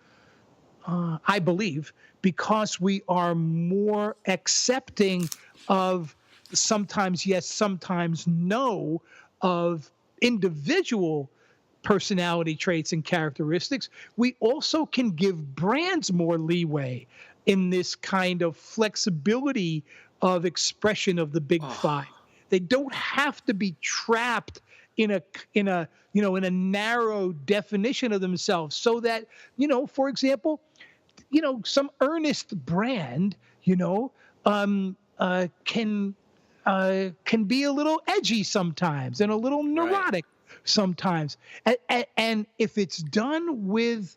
I believe, because we are more accepting of sometimes yes, sometimes no of individual personality traits and characteristics, we also can give brands more leeway in this kind of flexibility of expression of the big five. They don't have to be trapped in a narrow definition of themselves, so that, for example, some earnest brand, can be a little edgy sometimes and a little neurotic sometimes. And if it's done with,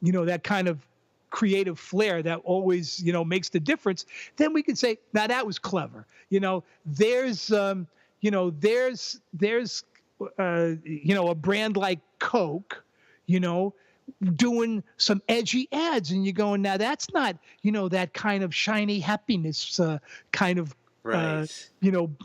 that kind of creative flair that always, makes the difference, then we can say, now that was clever. There's a brand like Coke, doing some edgy ads, and you're going, now that's not, that kind of shiny happiness, kind of,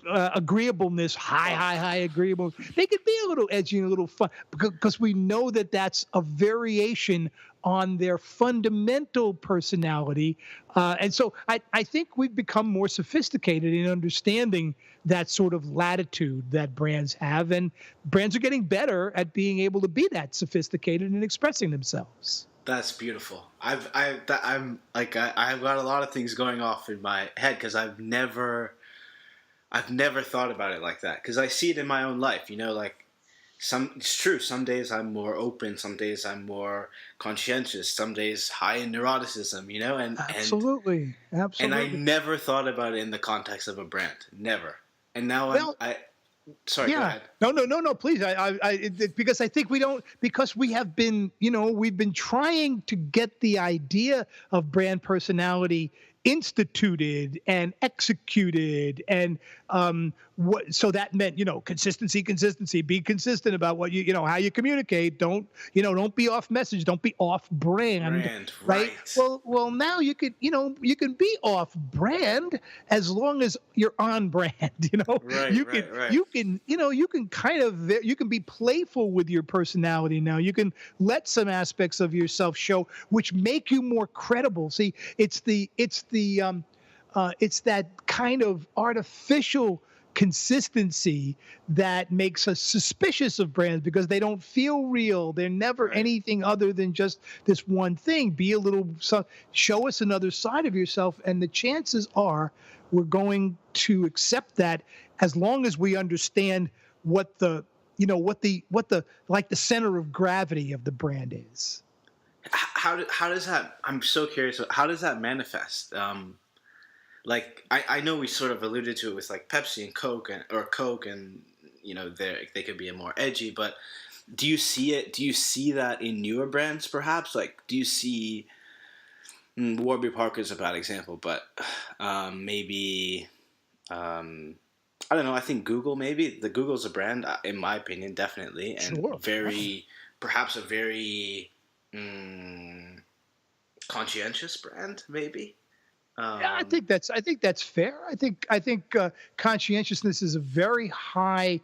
agreeableness, high agreeable. They could be a little edgy and a little fun because we know that that's a variation on their fundamental personality. And so I think we've become more sophisticated in understanding that sort of latitude that brands have, and brands are getting better at being able to be that sophisticated in expressing themselves. That's beautiful. I've got a lot of things going off in my head because I've never thought about it like that, because I see it in my own life. It's true. Some days I'm more open. Some days I'm more conscientious. Some days high in neuroticism. And absolutely. And I never thought about it in the context of a brand. Never. And now Sorry, go ahead. No, please. Because I think because we have been, we've been trying to get the idea of brand personality instituted and executed, and so that meant, consistency, be consistent about what how you communicate. Don't be off message, don't be off brand, Brand, right? right. Well, now you can be off brand as long as you're on brand. Right, you can right, right. you can you can kind of, you can be playful with your personality now. You can let some aspects of yourself show, which make you more credible. See, it's that kind of artificial consistency that makes us suspicious of brands, because they don't feel real. They're never Right. anything other than just this one thing. Be a little, show us another side of yourself, and the chances are we're going to accept that, as long as we understand what the like the center of gravity of the brand is. How does that? I'm so curious. How does that manifest? Like I know we sort of alluded to it with like Pepsi and Coke, or Coke, and they could be a more edgy. But do you see it? Do you see that in newer brands, perhaps? Like, do you see Warby Parker is a bad example, but maybe I don't know. I think Google, maybe the Google's a brand, in my opinion, definitely, and Sure. perhaps a very mm, conscientious brand, maybe. Yeah, I Um, think that's fair. I think conscientiousness is a very high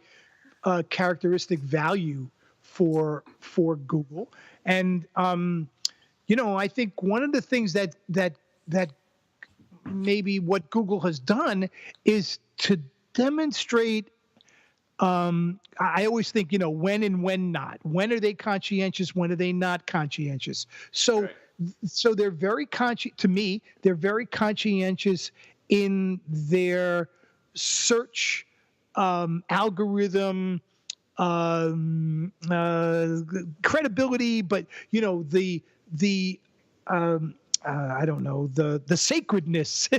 characteristic value for Google, and I think one of the things that maybe what Google has done is to demonstrate. I always think, when and when not. When are they conscientious? When are they not conscientious? So, right. so they're very to me, they're very conscientious in their search algorithm, credibility, but the I don't know, the sacredness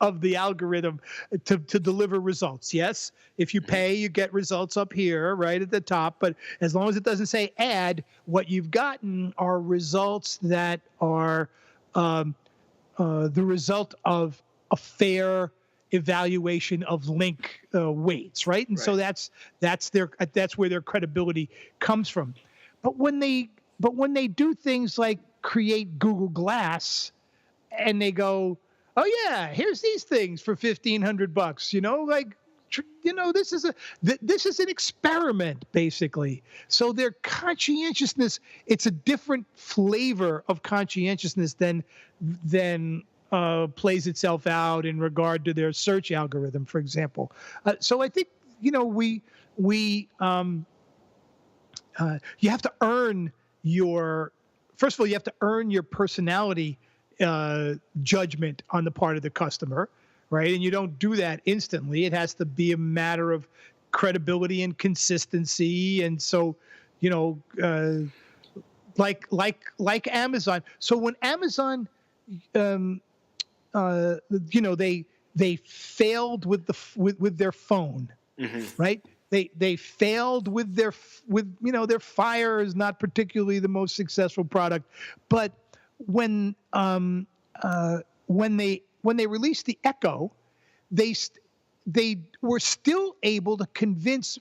of the algorithm to deliver results. Yes, if you Mhm. pay, you get results up here, right at the top. But as long as it doesn't say ad, what you've gotten are results that are um, the result of a fair evaluation of link weights, right? And so Right. that's where their credibility comes from. But when they do things like create Google Glass, and they go, "Oh yeah, here's these things for $1,500," like, this is an experiment, basically. So their conscientiousness, it's a different flavor of conscientiousness than plays itself out in regard to their search algorithm, for example. So I think, we you have to earn your first of all, you have to earn your personality judgment on the part of the customer, right? And you don't do that instantly. It has to be a matter of credibility and consistency. And so, you know, like Amazon. So when Amazon, um, uh, they failed with their phone, Hmm. right? They failed with their Fire is not particularly the most successful product, but when when they released the Echo, they they were still able to convince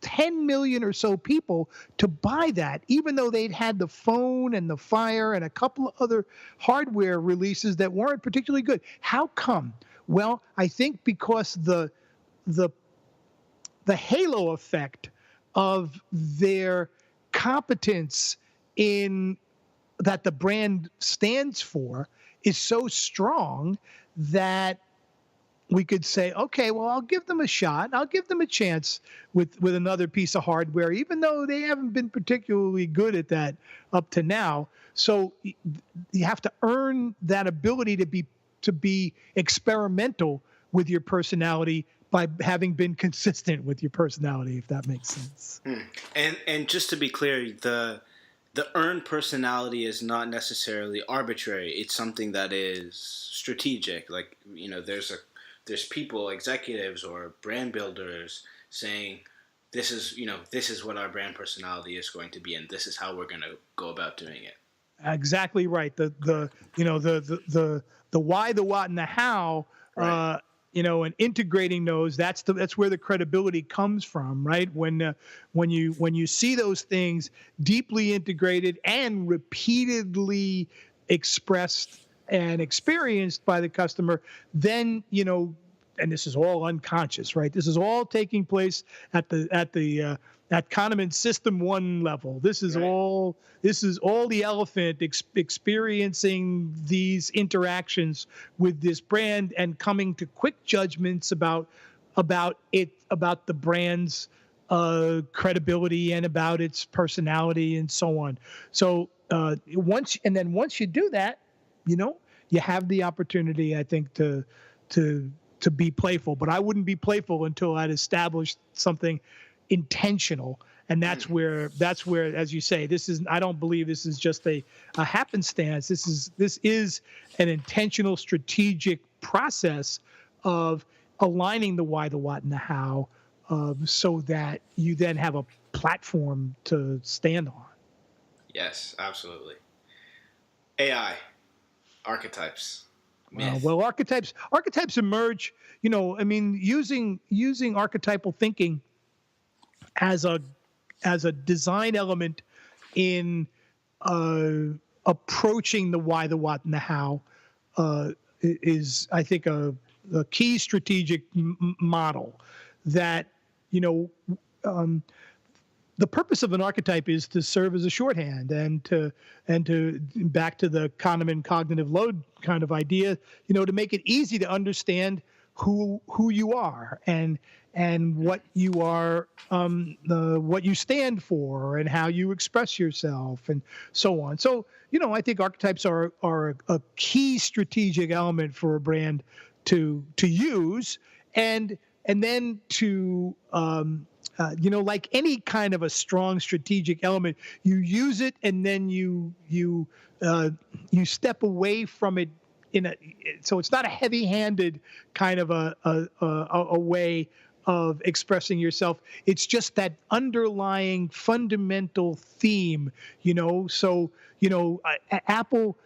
10 million or so people to buy that, even though they'd had the phone and the Fire and a couple of other hardware releases that weren't particularly good. How come? Well, I think because the the halo effect of their competence in that the brand stands for is so strong that we could say, okay, well, I'll give them a shot. I'll give them a chance with another piece of hardware, even though they haven't been particularly good at that up to now. So you have to earn that ability to be experimental with your personality by having been consistent with your personality, if that makes sense. And just to be clear, the earned personality is not necessarily arbitrary. It's something that is strategic. Like, there's people, executives or brand builders saying, this is what our brand personality is going to be, and this is how we're going to go about doing it. Exactly right. The the why, the what, and the how. Right. And integrating those, that's where the credibility comes from, right? When you see those things deeply integrated and repeatedly expressed and experienced by the customer, then and this is all unconscious, right? This is all taking place at Kahneman System 1 level. This is Right. all the elephant experiencing these interactions with this brand and coming to quick judgments about the brand's credibility and about its personality and so on. So once you do that, you have the opportunity, I think, to be playful. But I wouldn't be playful until I'd established something intentional. And that's where, as you say, I don't believe this is just a happenstance. This is an intentional, strategic process of aligning the why, the what, and the how, so that you then have a platform to stand on. Yes, absolutely. AI, archetypes, myth. Well, archetypes emerge. Using archetypal thinking as a design element in approaching the why, the what, and the how is, I think, a key strategic model that the purpose of an archetype is to serve as a shorthand and to back to the Kahneman cognitive load kind of idea, to make it easy to understand who you are and what you are, what you stand for and how you express yourself and so on. So, I think archetypes are a key strategic element for a brand to use and then to like any kind of a strong strategic element, you use it and then you step away from it so it's not a heavy-handed kind of a way of expressing yourself. It's just that underlying fundamental theme, So Apple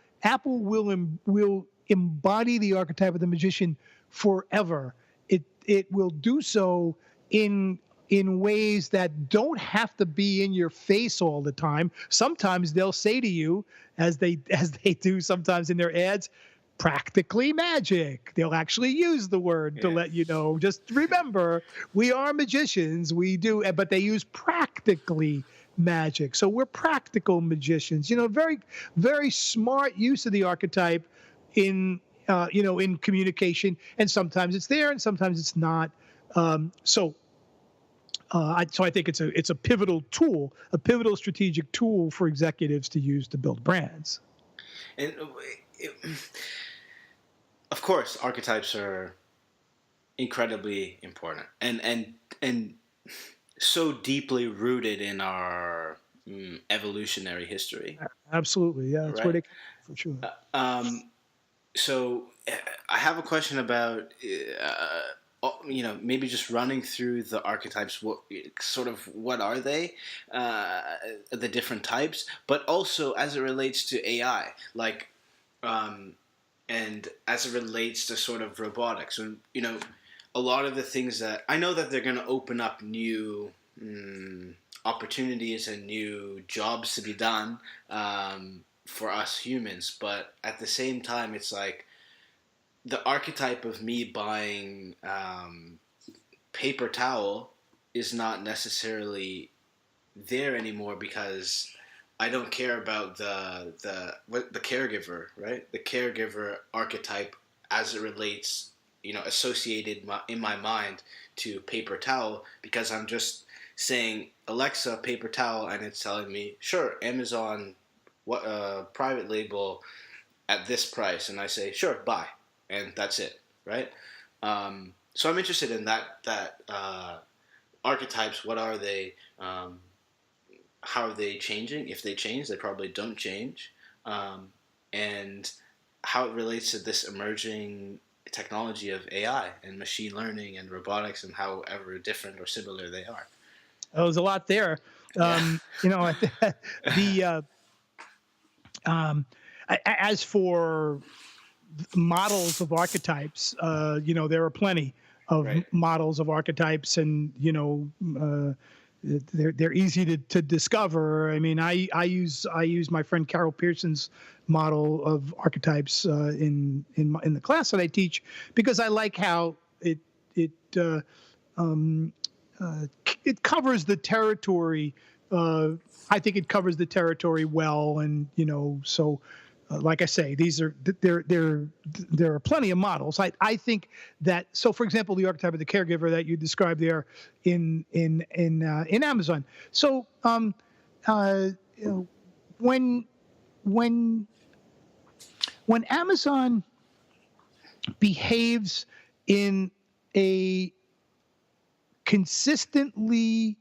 will embody the archetype of the magician forever. It will do so in ways that don't have to be in your face all the time. Sometimes they'll say to you, as they do sometimes in their ads, practically magic. They'll actually use the word to let you know. Just remember, we are magicians. We do, but they use practically magic. So we're practical magicians. Very, very smart use of the archetype in communication. And sometimes it's there, and sometimes it's not. So I think it's a pivotal tool, a pivotal strategic tool for executives to use to build brands. And of course, archetypes are incredibly important and so deeply rooted in our evolutionary history. Absolutely, yeah, that's right? where they come for sure. So I have a question about maybe just running through the archetypes. What are they? The different types, but also as it relates to AI, like. And as it relates to sort of robotics, and a lot of the things that I know that they're going to open up new opportunities and new jobs to be done for us humans, but at the same time, it's like the archetype of me buying paper towel is not necessarily there anymore because I don't care about the caregiver, right? The caregiver archetype as it relates, associated in my mind to paper towel, because I'm just saying, Alexa, paper towel, and it's telling me, sure, Amazon, private label at this price, and I say, sure, buy, and that's it, right? So I'm interested in that archetypes. What are they? How are they changing? If they change, they probably don't change. And how it relates to this emerging technology of AI and machine learning and robotics and however different or similar they are. Oh, there's a lot there. As for models of archetypes. There are plenty of Right. models of archetypes, and they're easy to discover. I mean, I use my friend Carol Pearson's model of archetypes in the class that I teach, because I like how it um, it covers the territory. I think it covers the territory well, and so. Like I say, there are plenty of models. I think that, so for example, the archetype of the caregiver that you described there in Amazon. So when when Amazon behaves in a consistently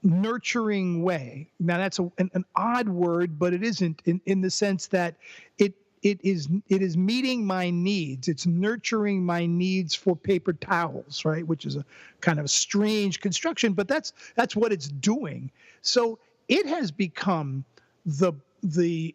nurturing way. Now that's an odd word, but it isn't, in the sense that it is meeting my needs. It's nurturing my needs for paper towels, right? Which is a kind of strange construction, but that's what it's doing. So it has become the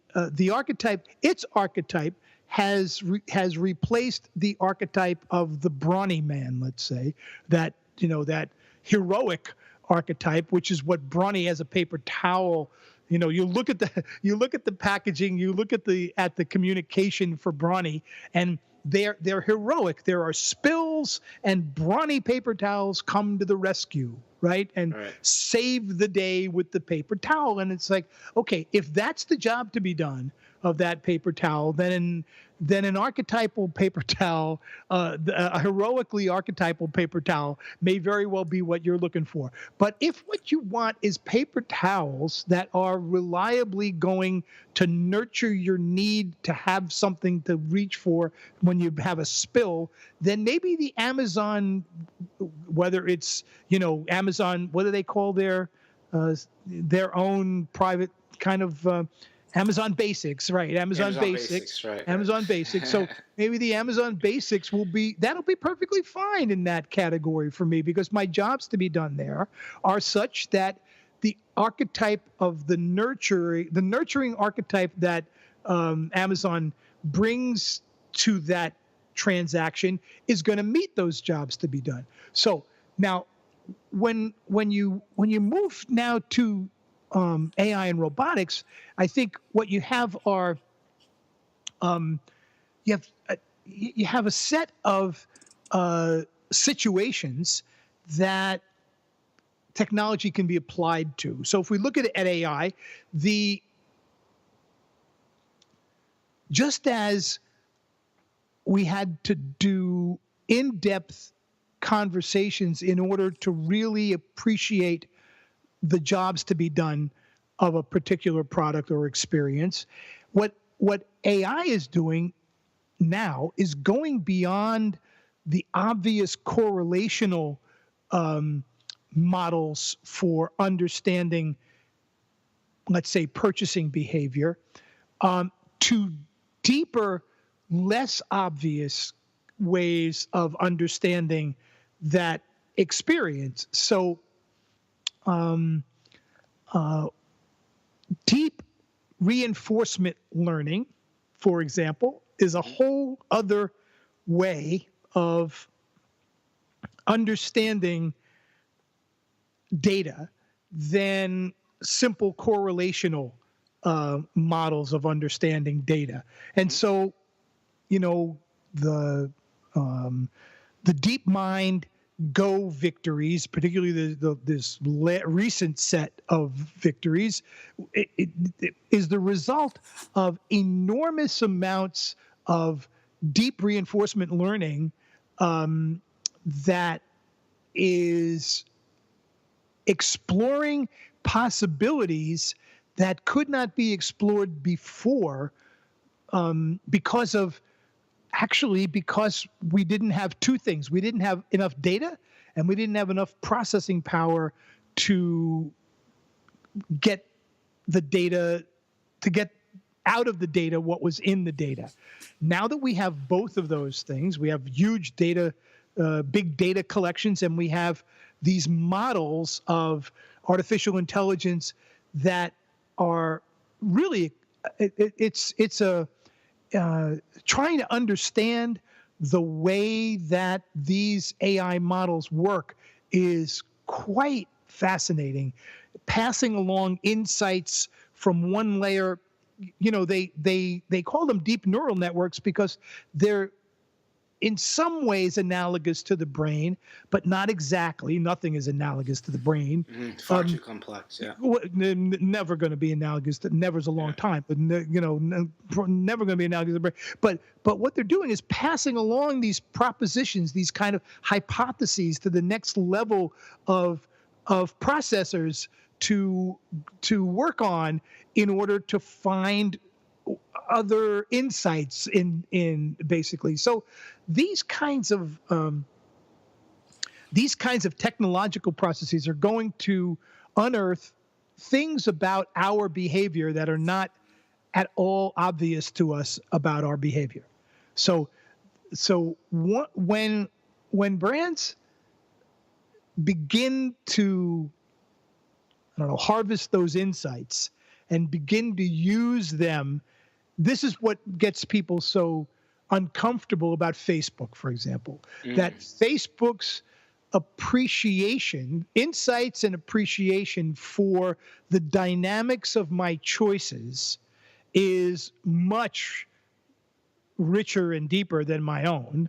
archetype. Its archetype has replaced the archetype of the brawny man. Let's say that that heroic archetype, which is what brawny as a paper towel. You look at the packaging, you look at the communication for brawny, and they're heroic. There are spills, and brawny paper towels come to the rescue, right? And save the day with the paper towel. And it's like, okay, if that's the job to be done of that paper towel, then an archetypal paper towel, a heroically archetypal paper towel, may very well be what you're looking for. But if what you want is paper towels that are reliably going to nurture your need to have something to reach for when you have a spill, then maybe the Amazon, whether it's Amazon, what do they call their own private kind of Amazon Basics, right? Amazon Basics, right? Amazon Basics. So maybe the Amazon Basics that'll be perfectly fine in that category for me, because my jobs to be done there are such that the archetype of the nurturing archetype that Amazon brings to that transaction is going to meet those jobs to be done. So now, when you move now to AI and robotics, I think what you have are you have a set of situations that technology can be applied to. So if we look at AI, just as we had to do in-depth conversations in order to really appreciate the jobs to be done of a particular product or experience, what AI is doing now is going beyond the obvious correlational models for understanding, let's say, purchasing behavior, to deeper, less obvious ways of understanding that experience. So deep reinforcement learning, for example, is a whole other way of understanding data than simple correlational models of understanding data. And so, the DeepMind Go victories, particularly this recent set of victories, it is the result of enormous amounts of deep reinforcement learning that is exploring possibilities that could not be explored before, because we didn't have two things. We didn't have enough data, and we didn't have enough processing power to get the data, to get out of the data what was in the data. Now that we have both of those things, we have huge data, big data collections, and we have these models of artificial intelligence that are really, it's trying to understand the way that these AI models work is quite fascinating. Passing along insights from one layer, they call them deep neural networks because they're in some ways analogous to the brain, but not exactly. Nothing is analogous to the brain. Far too complex. Yeah. Never going to be analogous. Never's a long time, but never going to be analogous to the brain. But what they're doing is passing along these propositions, these kind of hypotheses, to the next level of processors to work on in order to find other insights in basically. So these kinds of technological processes are going to unearth things about our behavior that are not at all obvious to us about our behavior. So when brands begin to, I don't know, harvest those insights and begin to use them, this is what gets people so uncomfortable about Facebook, for example, that Facebook's appreciation, insights and appreciation for the dynamics of my choices is much richer and deeper than my own,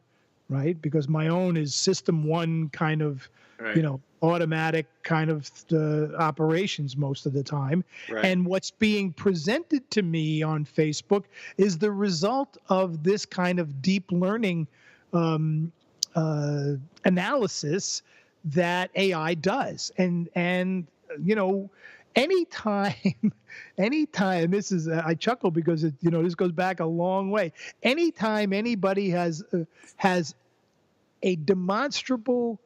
right? Because my own is system one kind of, automatic kind of operations most of the time. Right. And what's being presented to me on Facebook is the result of this kind of deep learning analysis that AI does. And anytime, this is, I chuckle because this goes back a long way. Anytime anybody has a demonstrable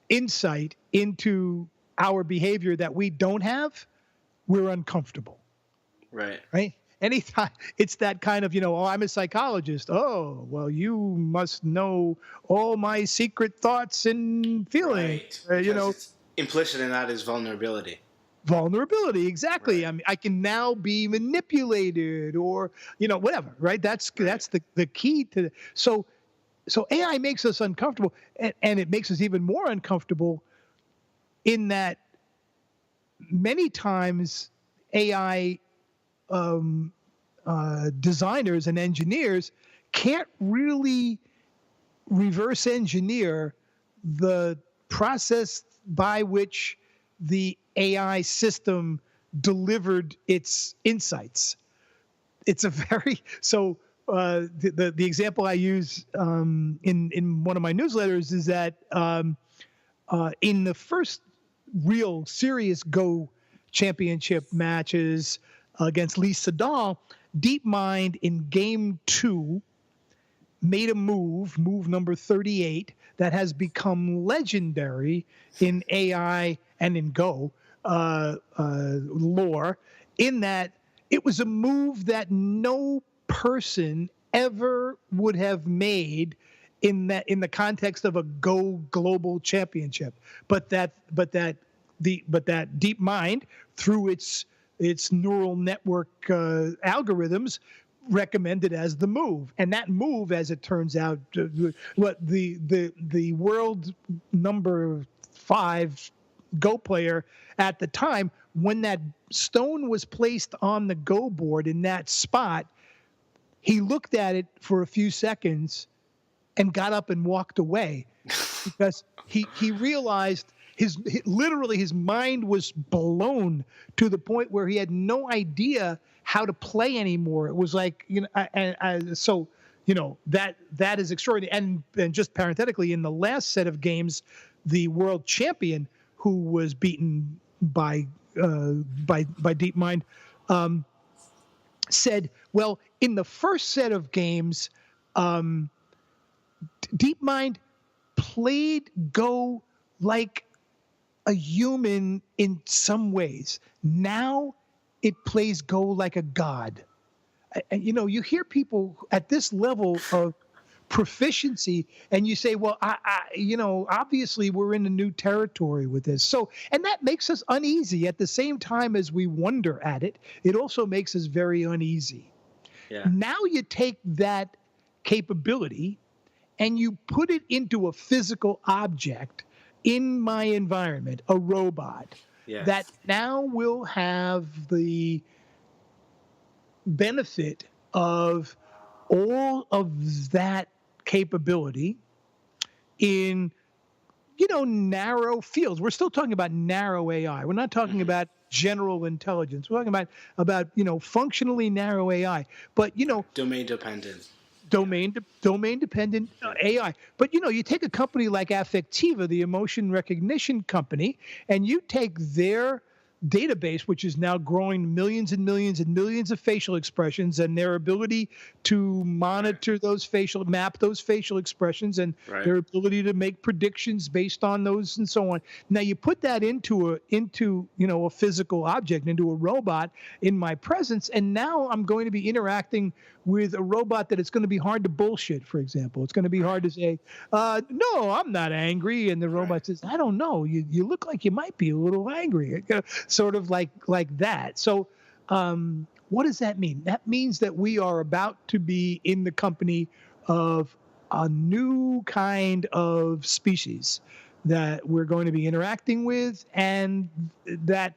insight into our behavior that we don't have, we're uncomfortable. Right. Anytime it's that kind of, I'm a psychologist. Oh, well, you must know all my secret thoughts and feelings. Right. It's implicit in that is vulnerability. Vulnerability, exactly. Right. I mean, I can now be manipulated or, whatever, right? That's the key to it. So AI makes us uncomfortable, and it makes us even more uncomfortable in that many times AI designers and engineers can't really reverse engineer the process by which the AI system delivered its insights. It's a very the example I use in one of my newsletters is that in the first real serious Go championship matches against Lee Sedol, DeepMind in game 2 made a move number 38, that has become legendary in AI and in Go lore, in that it was a move that no person ever would have made in the context of a Go global championship, but that DeepMind, through its neural network algorithms, recommended as the move. And that move, as it turns out, what the world number 5 Go player at the time, when that stone was placed on the Go board in that spot, he looked at it for a few seconds and got up and walked away because he realized literally his mind was blown to the point where he had no idea how to play anymore. It was like, so that is extraordinary. And just parenthetically, in the last set of games, the world champion, who was beaten by DeepMind, said, well, in the first set of games, DeepMind played Go like a human in some ways. Now it plays Go like a god. And you hear people at this level of proficiency, and you say, well, obviously we're in a new territory with this. So, and that makes us uneasy. At the same time as we wonder at it, it also makes us very uneasy. Yeah. Now you take that capability and you put it into a physical object in my environment, a robot that Yes. now will have the benefit of all of that capability in narrow fields. We're still talking about narrow AI. We're not talking Hmm. about general intelligence. We're talking about functionally narrow AI. But Right. Domain dependent. Yeah. domain dependent Yeah. AI. But you take a company like Affectiva, the emotion recognition company, and you take their database, which is now growing millions and millions and millions of facial expressions, and their ability to Right. monitor map those facial expressions, and Right. their ability to make predictions based on those and so on. Now you put that into a physical object, into a robot in my presence, and now I'm going to be interacting with a robot that it's going to be hard to bullshit, for example. It's going to be Right. hard to say, no, I'm not angry. And the Right. robot says, I don't know. You look like you might be a little angry, sort of like that. So what does that mean? That means that we are about to be in the company of a new kind of species that we're going to be interacting with, and that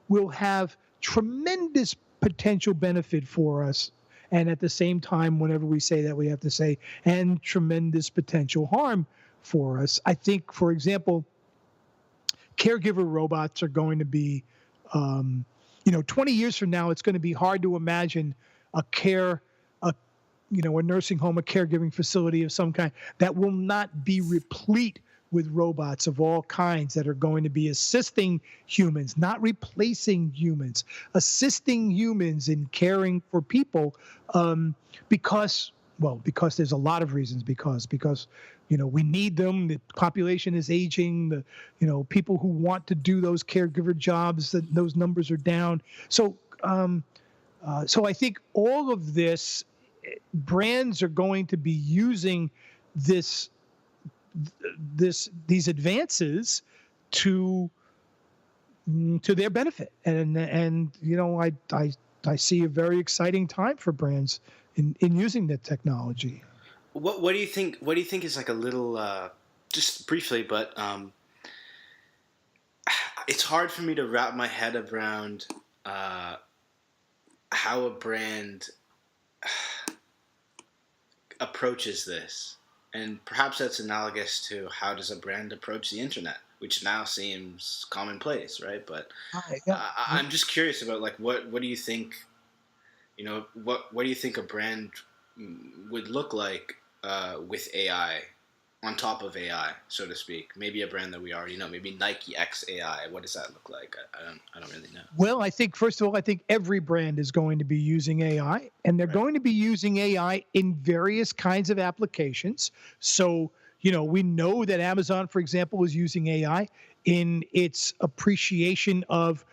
will have tremendous potential benefit for us. And at the same time, whenever we say that, we have to say, and tremendous potential harm for us. I think, for example, caregiver robots are going to be, 20 years from now, it's going to be hard to imagine a a nursing home, a caregiving facility of some kind that will not be replete with robots of all kinds that are going to be assisting humans, not replacing humans, assisting humans in caring for people, because there's a lot of reasons. Because we need them. The population is aging. People who want to do those caregiver jobs, those numbers are down. So I think all of this, brands are going to be using this these advances to their benefit, and I see a very exciting time for brands in using the technology. What do you think? What do you think is like a little, just briefly, but it's hard for me to wrap my head around uh, how a brand approaches this, and perhaps that's analogous to how does a brand approach the internet, which now seems commonplace, right? But Yeah. I'm just curious about like what do you think? What do you think a brand would look like with AI on top of AI, so to speak? Maybe a brand that we already know. Maybe Nike X AI. What does that look like? I don't really know. Well, I think, first of all, I think every brand is going to be using AI, and they're Right. going to be using AI in various kinds of applications. So, we know that Amazon, for example, is using AI in its appreciation of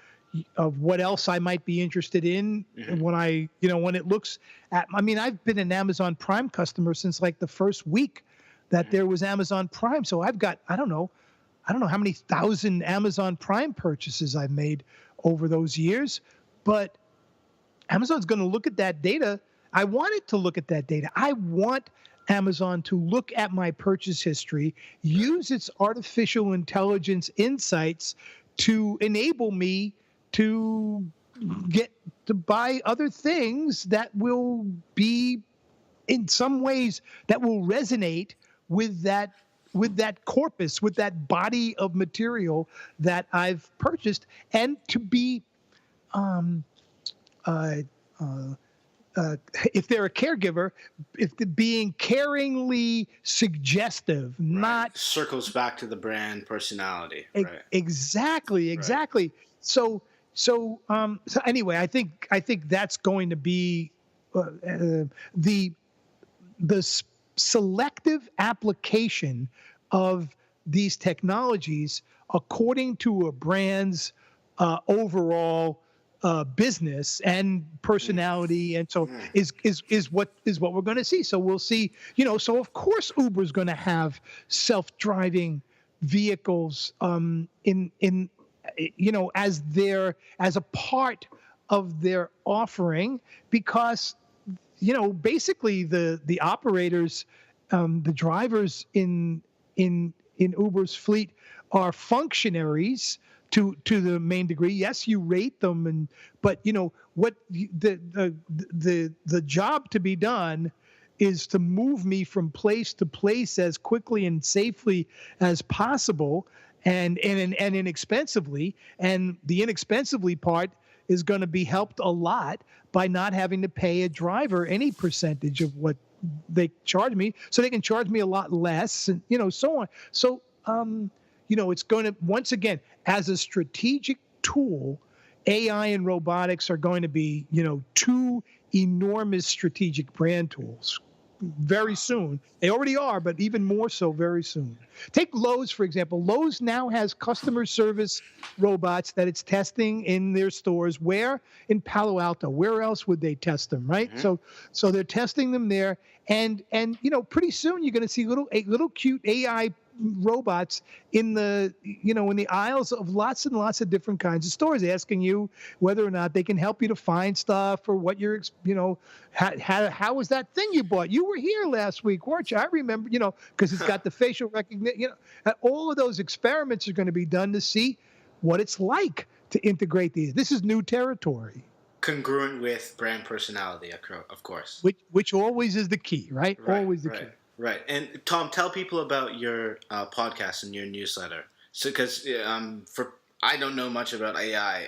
what else I might be interested in Hmm. when it looks at. I mean, I've been an Amazon Prime customer since like the first week that Hmm. there was Amazon Prime. So I've got, I don't know how many thousand Amazon Prime purchases I've made over those years, but Amazon's going to look at that data. I want it to look at that data. I want Amazon to look at my purchase history, Right. use its artificial intelligence insights to enable me to get to buy other things that will be, in some ways, that will resonate with that corpus, with that body of material that I've purchased, and to be um, uh, uh, uh, if they're a caregiver, if the being caringly suggestive, Right. not Circles back to the brand personality. Right. exactly, Right. exactly. So anyway, I think that's going to be the selective application of these technologies according to a brand's overall business and Mm. personality, and so Mm. is what we're going to see. So we'll see. So of course Uber is going to have self-driving vehicles in as a part of their offering, because basically the operators, the drivers in Uber's fleet are functionaries to the main degree. Yes, you rate them, but what the job to be done is to move me from place to place as quickly and safely as possible, and inexpensively. And the inexpensively part is going to be helped a lot by not having to pay a driver any percentage of what they charge me, so they can charge me a lot less, and so on. So it's going to, once again, as a strategic tool, AI and robotics are going to be two enormous strategic brand tools very soon. They already are, but even more so very soon. Take Lowe's, for example. Lowe's now has customer service robots that it's testing in their stores. Where? In Palo Alto. Where else would they test them, right? Mm-hmm. So they're testing them there, and pretty soon you're going to see little cute AI robots in the aisles of lots and lots of different kinds of stores, asking you whether or not they can help you to find stuff, or what you're how was that thing you bought? You were here last week, weren't you? I remember, because it's got the facial recognition. All of those experiments are going to be done to see what it's like to integrate these. This is new territory. Congruent with brand personality, of course. Which always is the key, right? Always the key. Right. And Tom, tell people about your podcast and your newsletter. So, because I don't know much about AI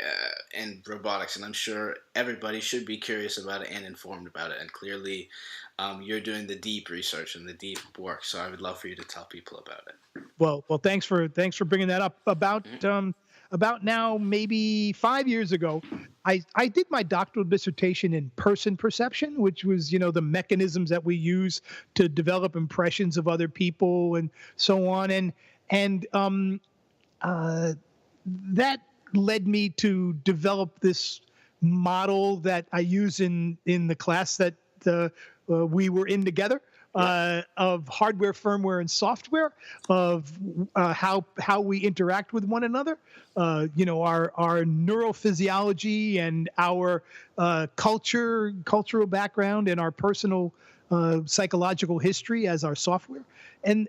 and robotics, and I'm sure everybody should be curious about it and informed about it. And clearly, you're doing the deep research and the deep work. So I would love for you to tell people about it. Well, thanks for bringing that up. About now, maybe 5 years ago, I did my doctoral dissertation in person perception, which was, the mechanisms that we use to develop impressions of other people and so on. And that led me to develop this model that I use in the class that we were in together. Of hardware, firmware, and software, of how we interact with one another, our neurophysiology and our cultural background, and our personal psychological history as our software. And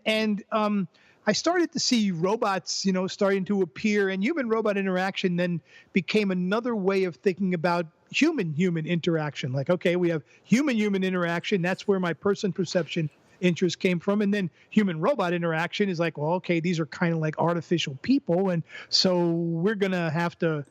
I started to see robots, starting to appear, and human-robot interaction then became another way of thinking about human-human interaction. Like, okay, we have human-human interaction. That's where my person perception interest came from. And then human-robot interaction is like, well, okay, these are kind of like artificial people, and so we're gonna have to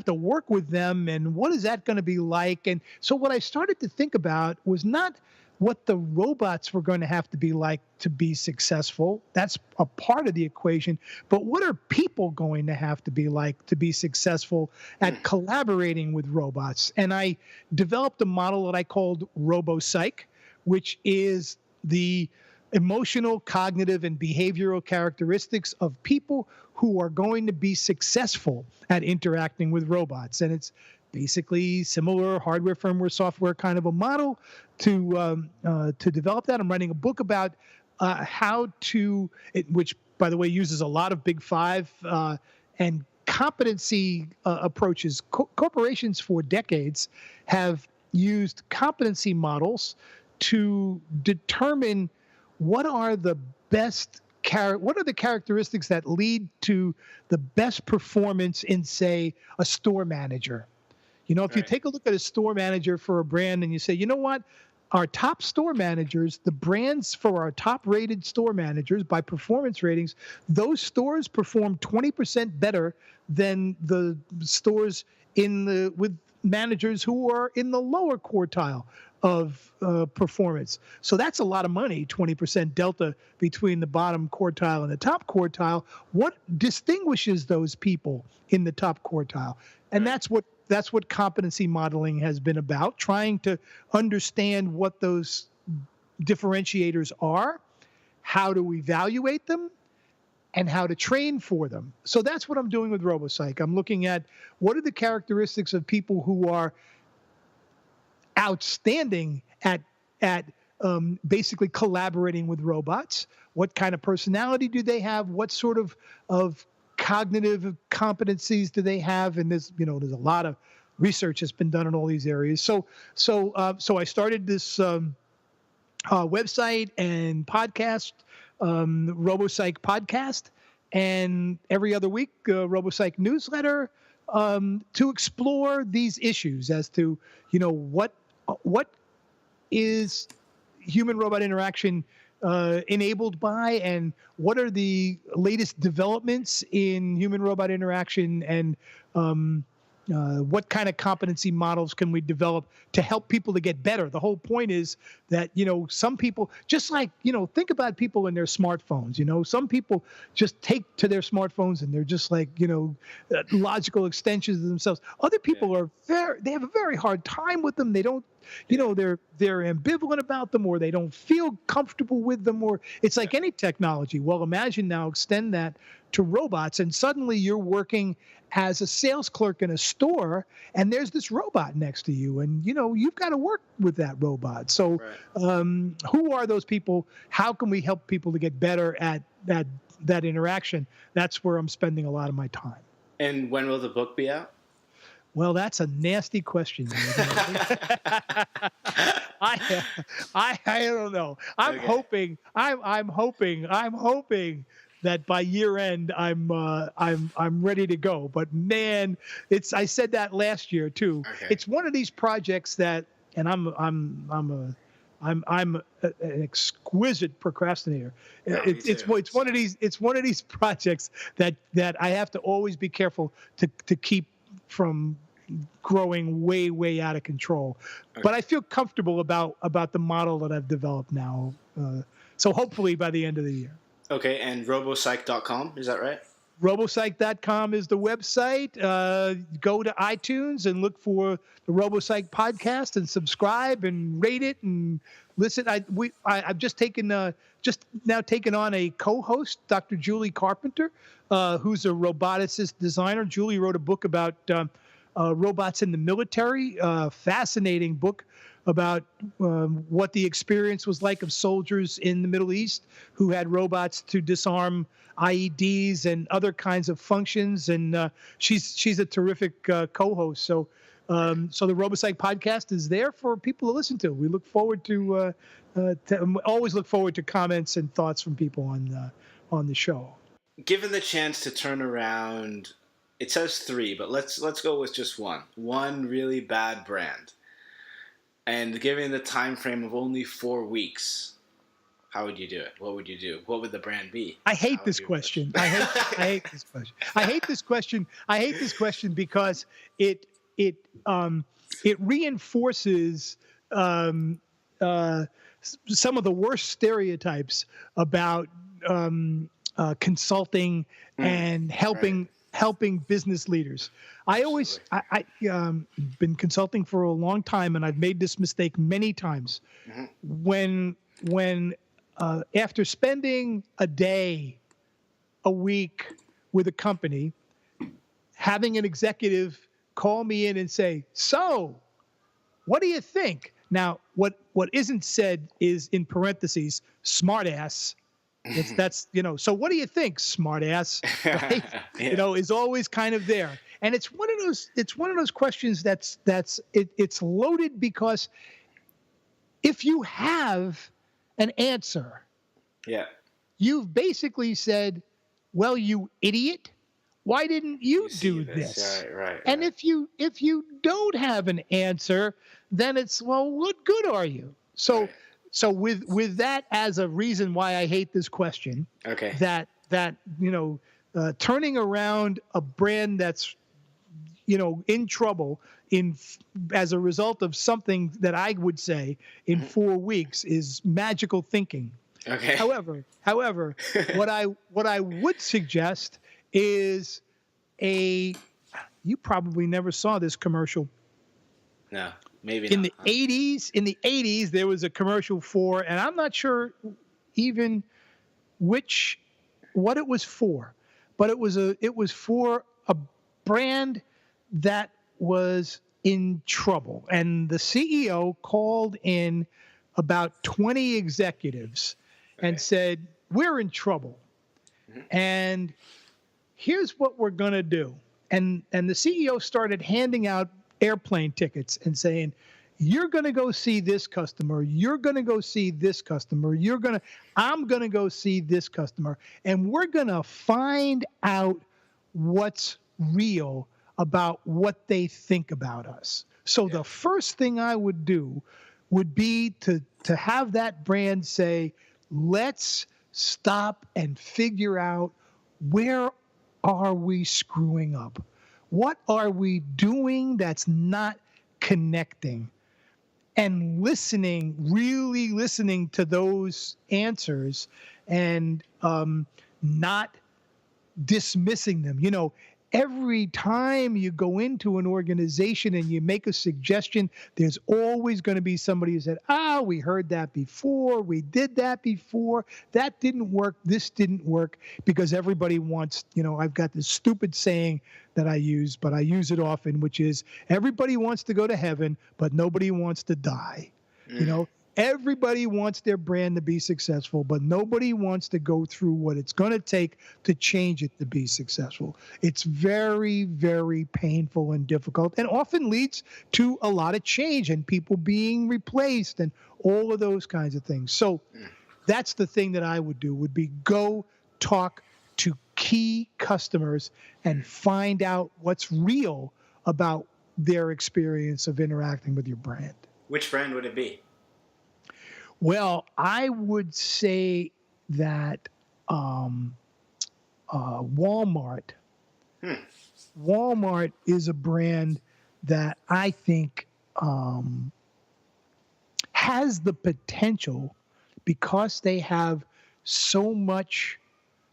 work with them. And what is that going to be like? And so what I started to think about was not what the robots were going to have to be like to be successful. That's a part of the equation. But what are people going to have to be like to be successful at collaborating with robots? And I developed a model that I called RoboPsych, which is the emotional, cognitive, and behavioral characteristics of people who are going to be successful at interacting with robots. And it's basically similar hardware, firmware, software kind of a model to develop that. I'm writing a book about which, by the way, uses a lot of Big Five and competency approaches. Corporations for decades have used competency models to determine what are the characteristics that lead to the best performance in, say, a store manager. If you take a look at a store manager for a brand and you say, you know what, our top store managers, the brands for our top rated store managers by performance ratings, those stores perform 20% better than the stores with managers who are in the lower quartile of performance. So that's a lot of money, 20% delta between the bottom quartile and the top quartile. What distinguishes those people in the top quartile? And that's what competency modeling has been about, trying to understand what those differentiators are, how to evaluate them, and how to train for them. So that's what I'm doing with RoboPsych. I'm looking at what are the characteristics of people who are outstanding at basically collaborating with robots. What kind of personality do they have? What sort of cognitive competencies do they have? And there's a lot of research has been done in all these areas. So I started this website and podcast, RoboPsych podcast, and every other week, RoboPsych newsletter, to explore these issues as to, what is human robot interaction enabled by, and what are the latest developments in human robot interaction, and what kind of competency models can we develop to help people to get better? The whole point is that, some people, just like, think about people and their smartphones. Some people just take to their smartphones and they're just like, logical extensions of themselves. Other people they have a very hard time with them. They don't, they're ambivalent about them, or they don't feel comfortable with them, or it's like any technology. Well, imagine now extend that to robots, and suddenly you're working as a sales clerk in a store, and there's this robot next to you, and you've got to work with that robot. So who are those people? How can we help people to get better at that interaction? That's where I'm spending a lot of my time. And when will the book be out? Well, that's a nasty question. I don't know. I'm hoping that by year end I'm ready to go. But man, I said that last year too. Okay. It's one of these projects that, and I'm an exquisite procrastinator. It's one of these projects that I have to always be careful to keep from growing way out of control. Okay. But I feel comfortable about the model that I've developed now. So hopefully by the end of the year. Okay, and robopsych.com, is that right? Robopsych.com is the website. Go to iTunes and look for the RoboPsych podcast and subscribe and rate it and listen. I've just now taken on a co-host, Dr. Julie Carpenter, who's a roboticist designer. Julie wrote a book about robots in the military, fascinating book about what the experience was like of soldiers in the Middle East who had robots to disarm IEDs and other kinds of functions. And she's a terrific co-host. So the RoboPsych podcast is there for people to listen to. We look forward to always look forward to comments and thoughts from people on the show. Given the chance to turn around, it says 3, but let's go with just one really bad brand. And given the time frame of only 4 weeks, how would you do it? What would you do? What would the brand be? I hate this question. I hate this question. I hate this question. I hate this question because it reinforces some of the worst stereotypes about consulting and helping business leaders. I've been consulting for a long time, and I've made this mistake many times. Mm-hmm. When after spending a day, a week with a company, having an executive call me in and say, "So, what do you think?" Now, what isn't said is in parentheses, smart ass. That's so what do you think, smart ass? Right? Yeah. Is always kind of there. And it's one of those questions it's loaded, because if you have an answer, you've basically said, "Well, you idiot, why didn't you do this?" Right. And if you don't have an answer, then it's, well, what good are you? So right. So with that as a reason why I hate this question, that turning around a brand that's in trouble as a result of something that I would say in 4 weeks is magical thinking. Okay. However, what I would suggest is you probably never saw this commercial. No. Maybe in not. In the 80s, there was a commercial for, and I'm not sure even what it was for, but it was for a brand that was in trouble, and the CEO called in about 20 executives and said, "We're in trouble, and here's what we're going to do." And the CEO started handing out airplane tickets and saying, you're going to go see this customer, you're going to go see this customer, I'm going to go see this customer, and we're going to find out what's real about what they think about us. So Yeah. the first thing I would do would be to have that brand say, let's stop and figure out, where are we screwing up? What are we doing that's not connecting? And listening, really listening to those answers, and not dismissing them. Every time you go into an organization and you make a suggestion, there's always going to be somebody who said, we heard that before, we did that before, that didn't work, this didn't work, because everybody wants, I've got this stupid saying that I use, but I use it often, which is, everybody wants to go to heaven, but nobody wants to die. Everybody wants their brand to be successful, but nobody wants to go through what it's going to take to change it to be successful. It's very, very painful and difficult, and often leads to a lot of change and people being replaced and all of those kinds of things. So that's the thing that I would do, would be go talk to key customers and find out what's real about their experience of interacting with your brand. Which brand would it be? Well, I would say that Walmart. Walmart is a brand that I think has the potential, because they have so much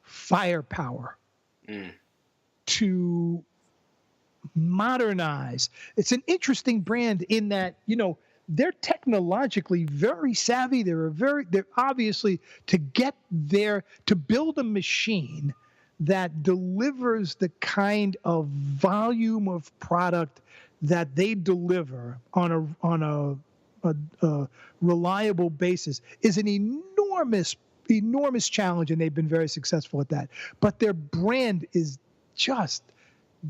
firepower, to modernize. It's an interesting brand in that, they're technologically very savvy. They're obviously, to build a machine that delivers the kind of volume of product that they deliver on a reliable basis is an enormous challenge, and they've been very successful at that. But their brand is just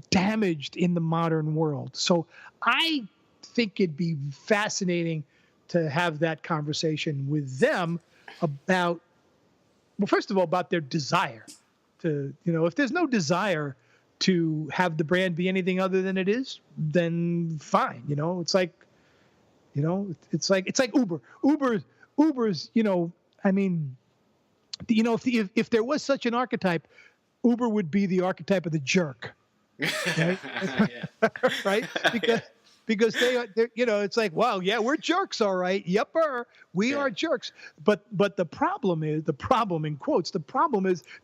damaged in the modern world. So I think it'd be fascinating to have that conversation with them about, well, first of all, about their desire to, if there's no desire to have the brand be anything other than it is, then fine. It's like Uber. Uber's, I mean, if there was such an archetype, Uber would be the archetype of the jerk. Right? Right? Because they're, it's like, wow, yeah, we're jerks, all right. Yepper, we are jerks. But the problem is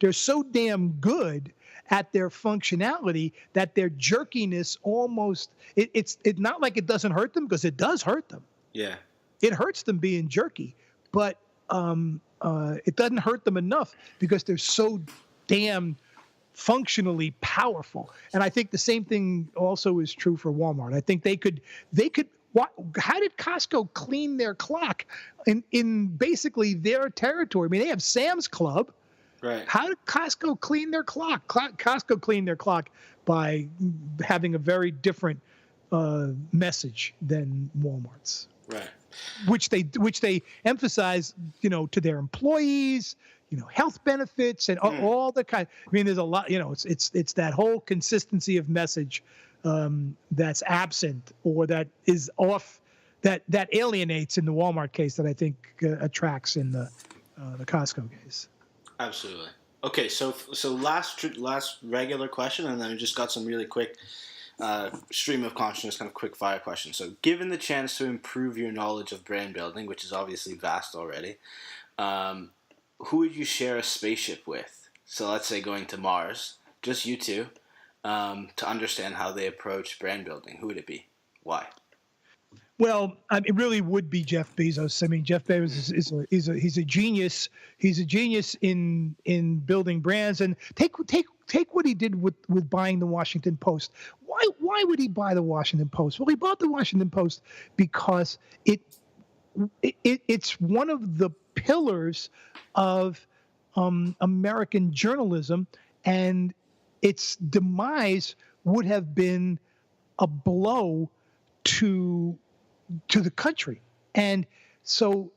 they're so damn good at their functionality that their jerkiness almost, it's not like it doesn't hurt them, because it does hurt them. Yeah. It hurts them being jerky, but it doesn't hurt them enough because they're so damn functionally powerful. And I think the same thing also is true for Walmart. I think they could how did Costco clean their clock in basically their territory? I mean, they have Sam's Club. Right. How did Costco clean their clock? Costco cleaned their clock by having a very different message than Walmart's. Right. Which they emphasize, to their employees, health benefits and all the kind. I mean, there's a lot. It's that whole consistency of message that's absent, or that is off, that alienates in the Walmart case, that I think attracts in the Costco case. Absolutely. Okay, so last regular question, and then we just got some really quick stream of consciousness, kind of quick fire questions. So, given the chance to improve your knowledge of brand building, which is obviously vast already, who would you share a spaceship with? So let's say going to Mars, just you two, to understand how they approach brand building. Who would it be? Why? Well, it really would be Jeff Bezos. I mean, Jeff Bezos he's a genius. He's a genius in building brands. And take what he did with buying the Washington Post. Why would he buy the Washington Post? Well, he bought the Washington Post because it's one of the pillars of American journalism, and its demise would have been a blow to the country. And so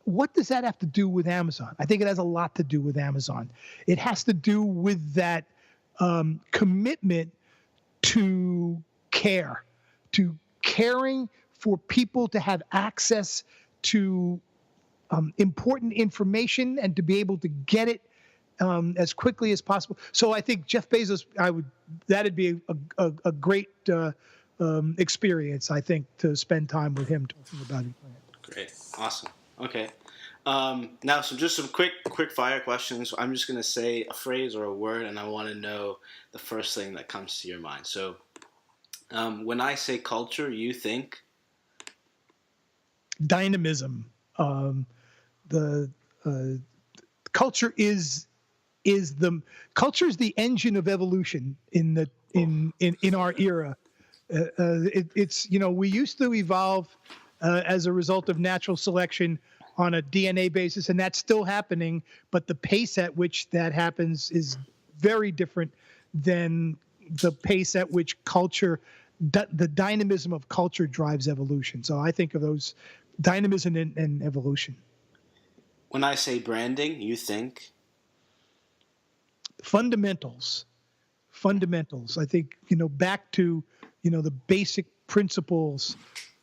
what does that have to do with Amazon? I think it has a lot to do with Amazon. It has to do with that commitment to care, to caring for people to have access to important information and to be able to get it as quickly as possible. So I think Jeff Bezos, that'd be a great experience, I think, to spend time with him talking about it. Great. Awesome. Okay. Now, so just some quick fire questions. I'm just going to say a phrase or a word, and I want to know the first thing that comes to your mind. So when I say culture, you think? Dynamism. The culture is the engine of evolution in our era. It's we used to evolve as a result of natural selection on a DNA basis, and that's still happening, but the pace at which that happens is very different than the pace at which culture, the dynamism of culture drives evolution. So I think of those dynamism and evolution. When I say branding, you think? Fundamentals. I think, back to, the basic principles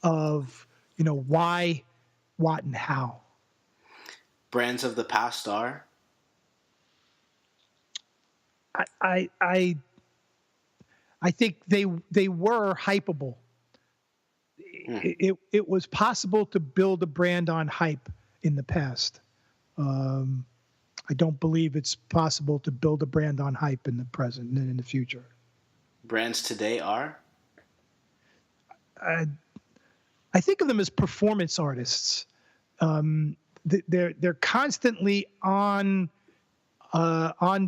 of, why, what, and how. Brands of the past are? I think they were hypeable. It was possible to build a brand on hype in the past. I don't believe it's possible to build a brand on hype in the present and in the future. Brands today are? I think of them as performance artists. They're constantly on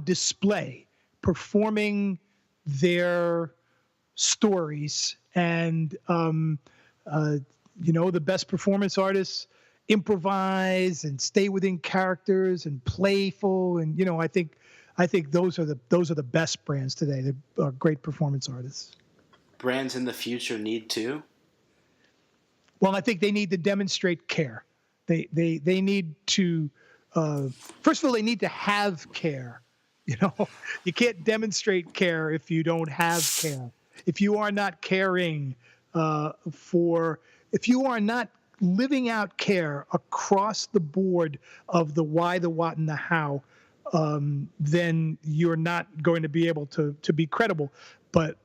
display, performing their stories, and the best performance artists improvise and stay within characters and playful, and I think those are the best brands today. They're great performance artists. Brands in the future need to? Well, I think they need to demonstrate care. They need to first of all, they need to have care. You can't demonstrate care if you don't have care. If you are not caring if you are not living out care across the board of the why, the what, and the how, then you're not going to be able to be credible. But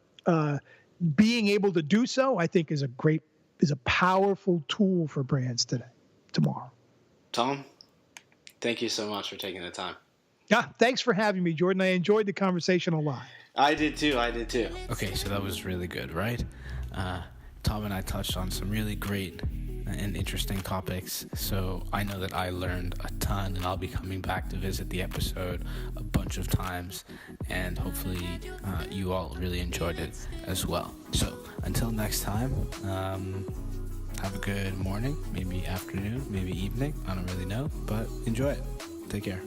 being able to do so, I think, is a powerful tool for brands tomorrow. Tom, thank you so much for taking the time. Yeah, thanks for having me, Jordan. I enjoyed the conversation a lot. I did too. Okay, so that was really good, right? Tom and I touched on some really great and interesting topics, so I know that I learned a ton, and I'll be coming back to visit the episode a bunch of times, and hopefully you all really enjoyed it as well. So until next time, have a good morning, maybe afternoon, maybe evening, I don't really know, but enjoy it. Take care.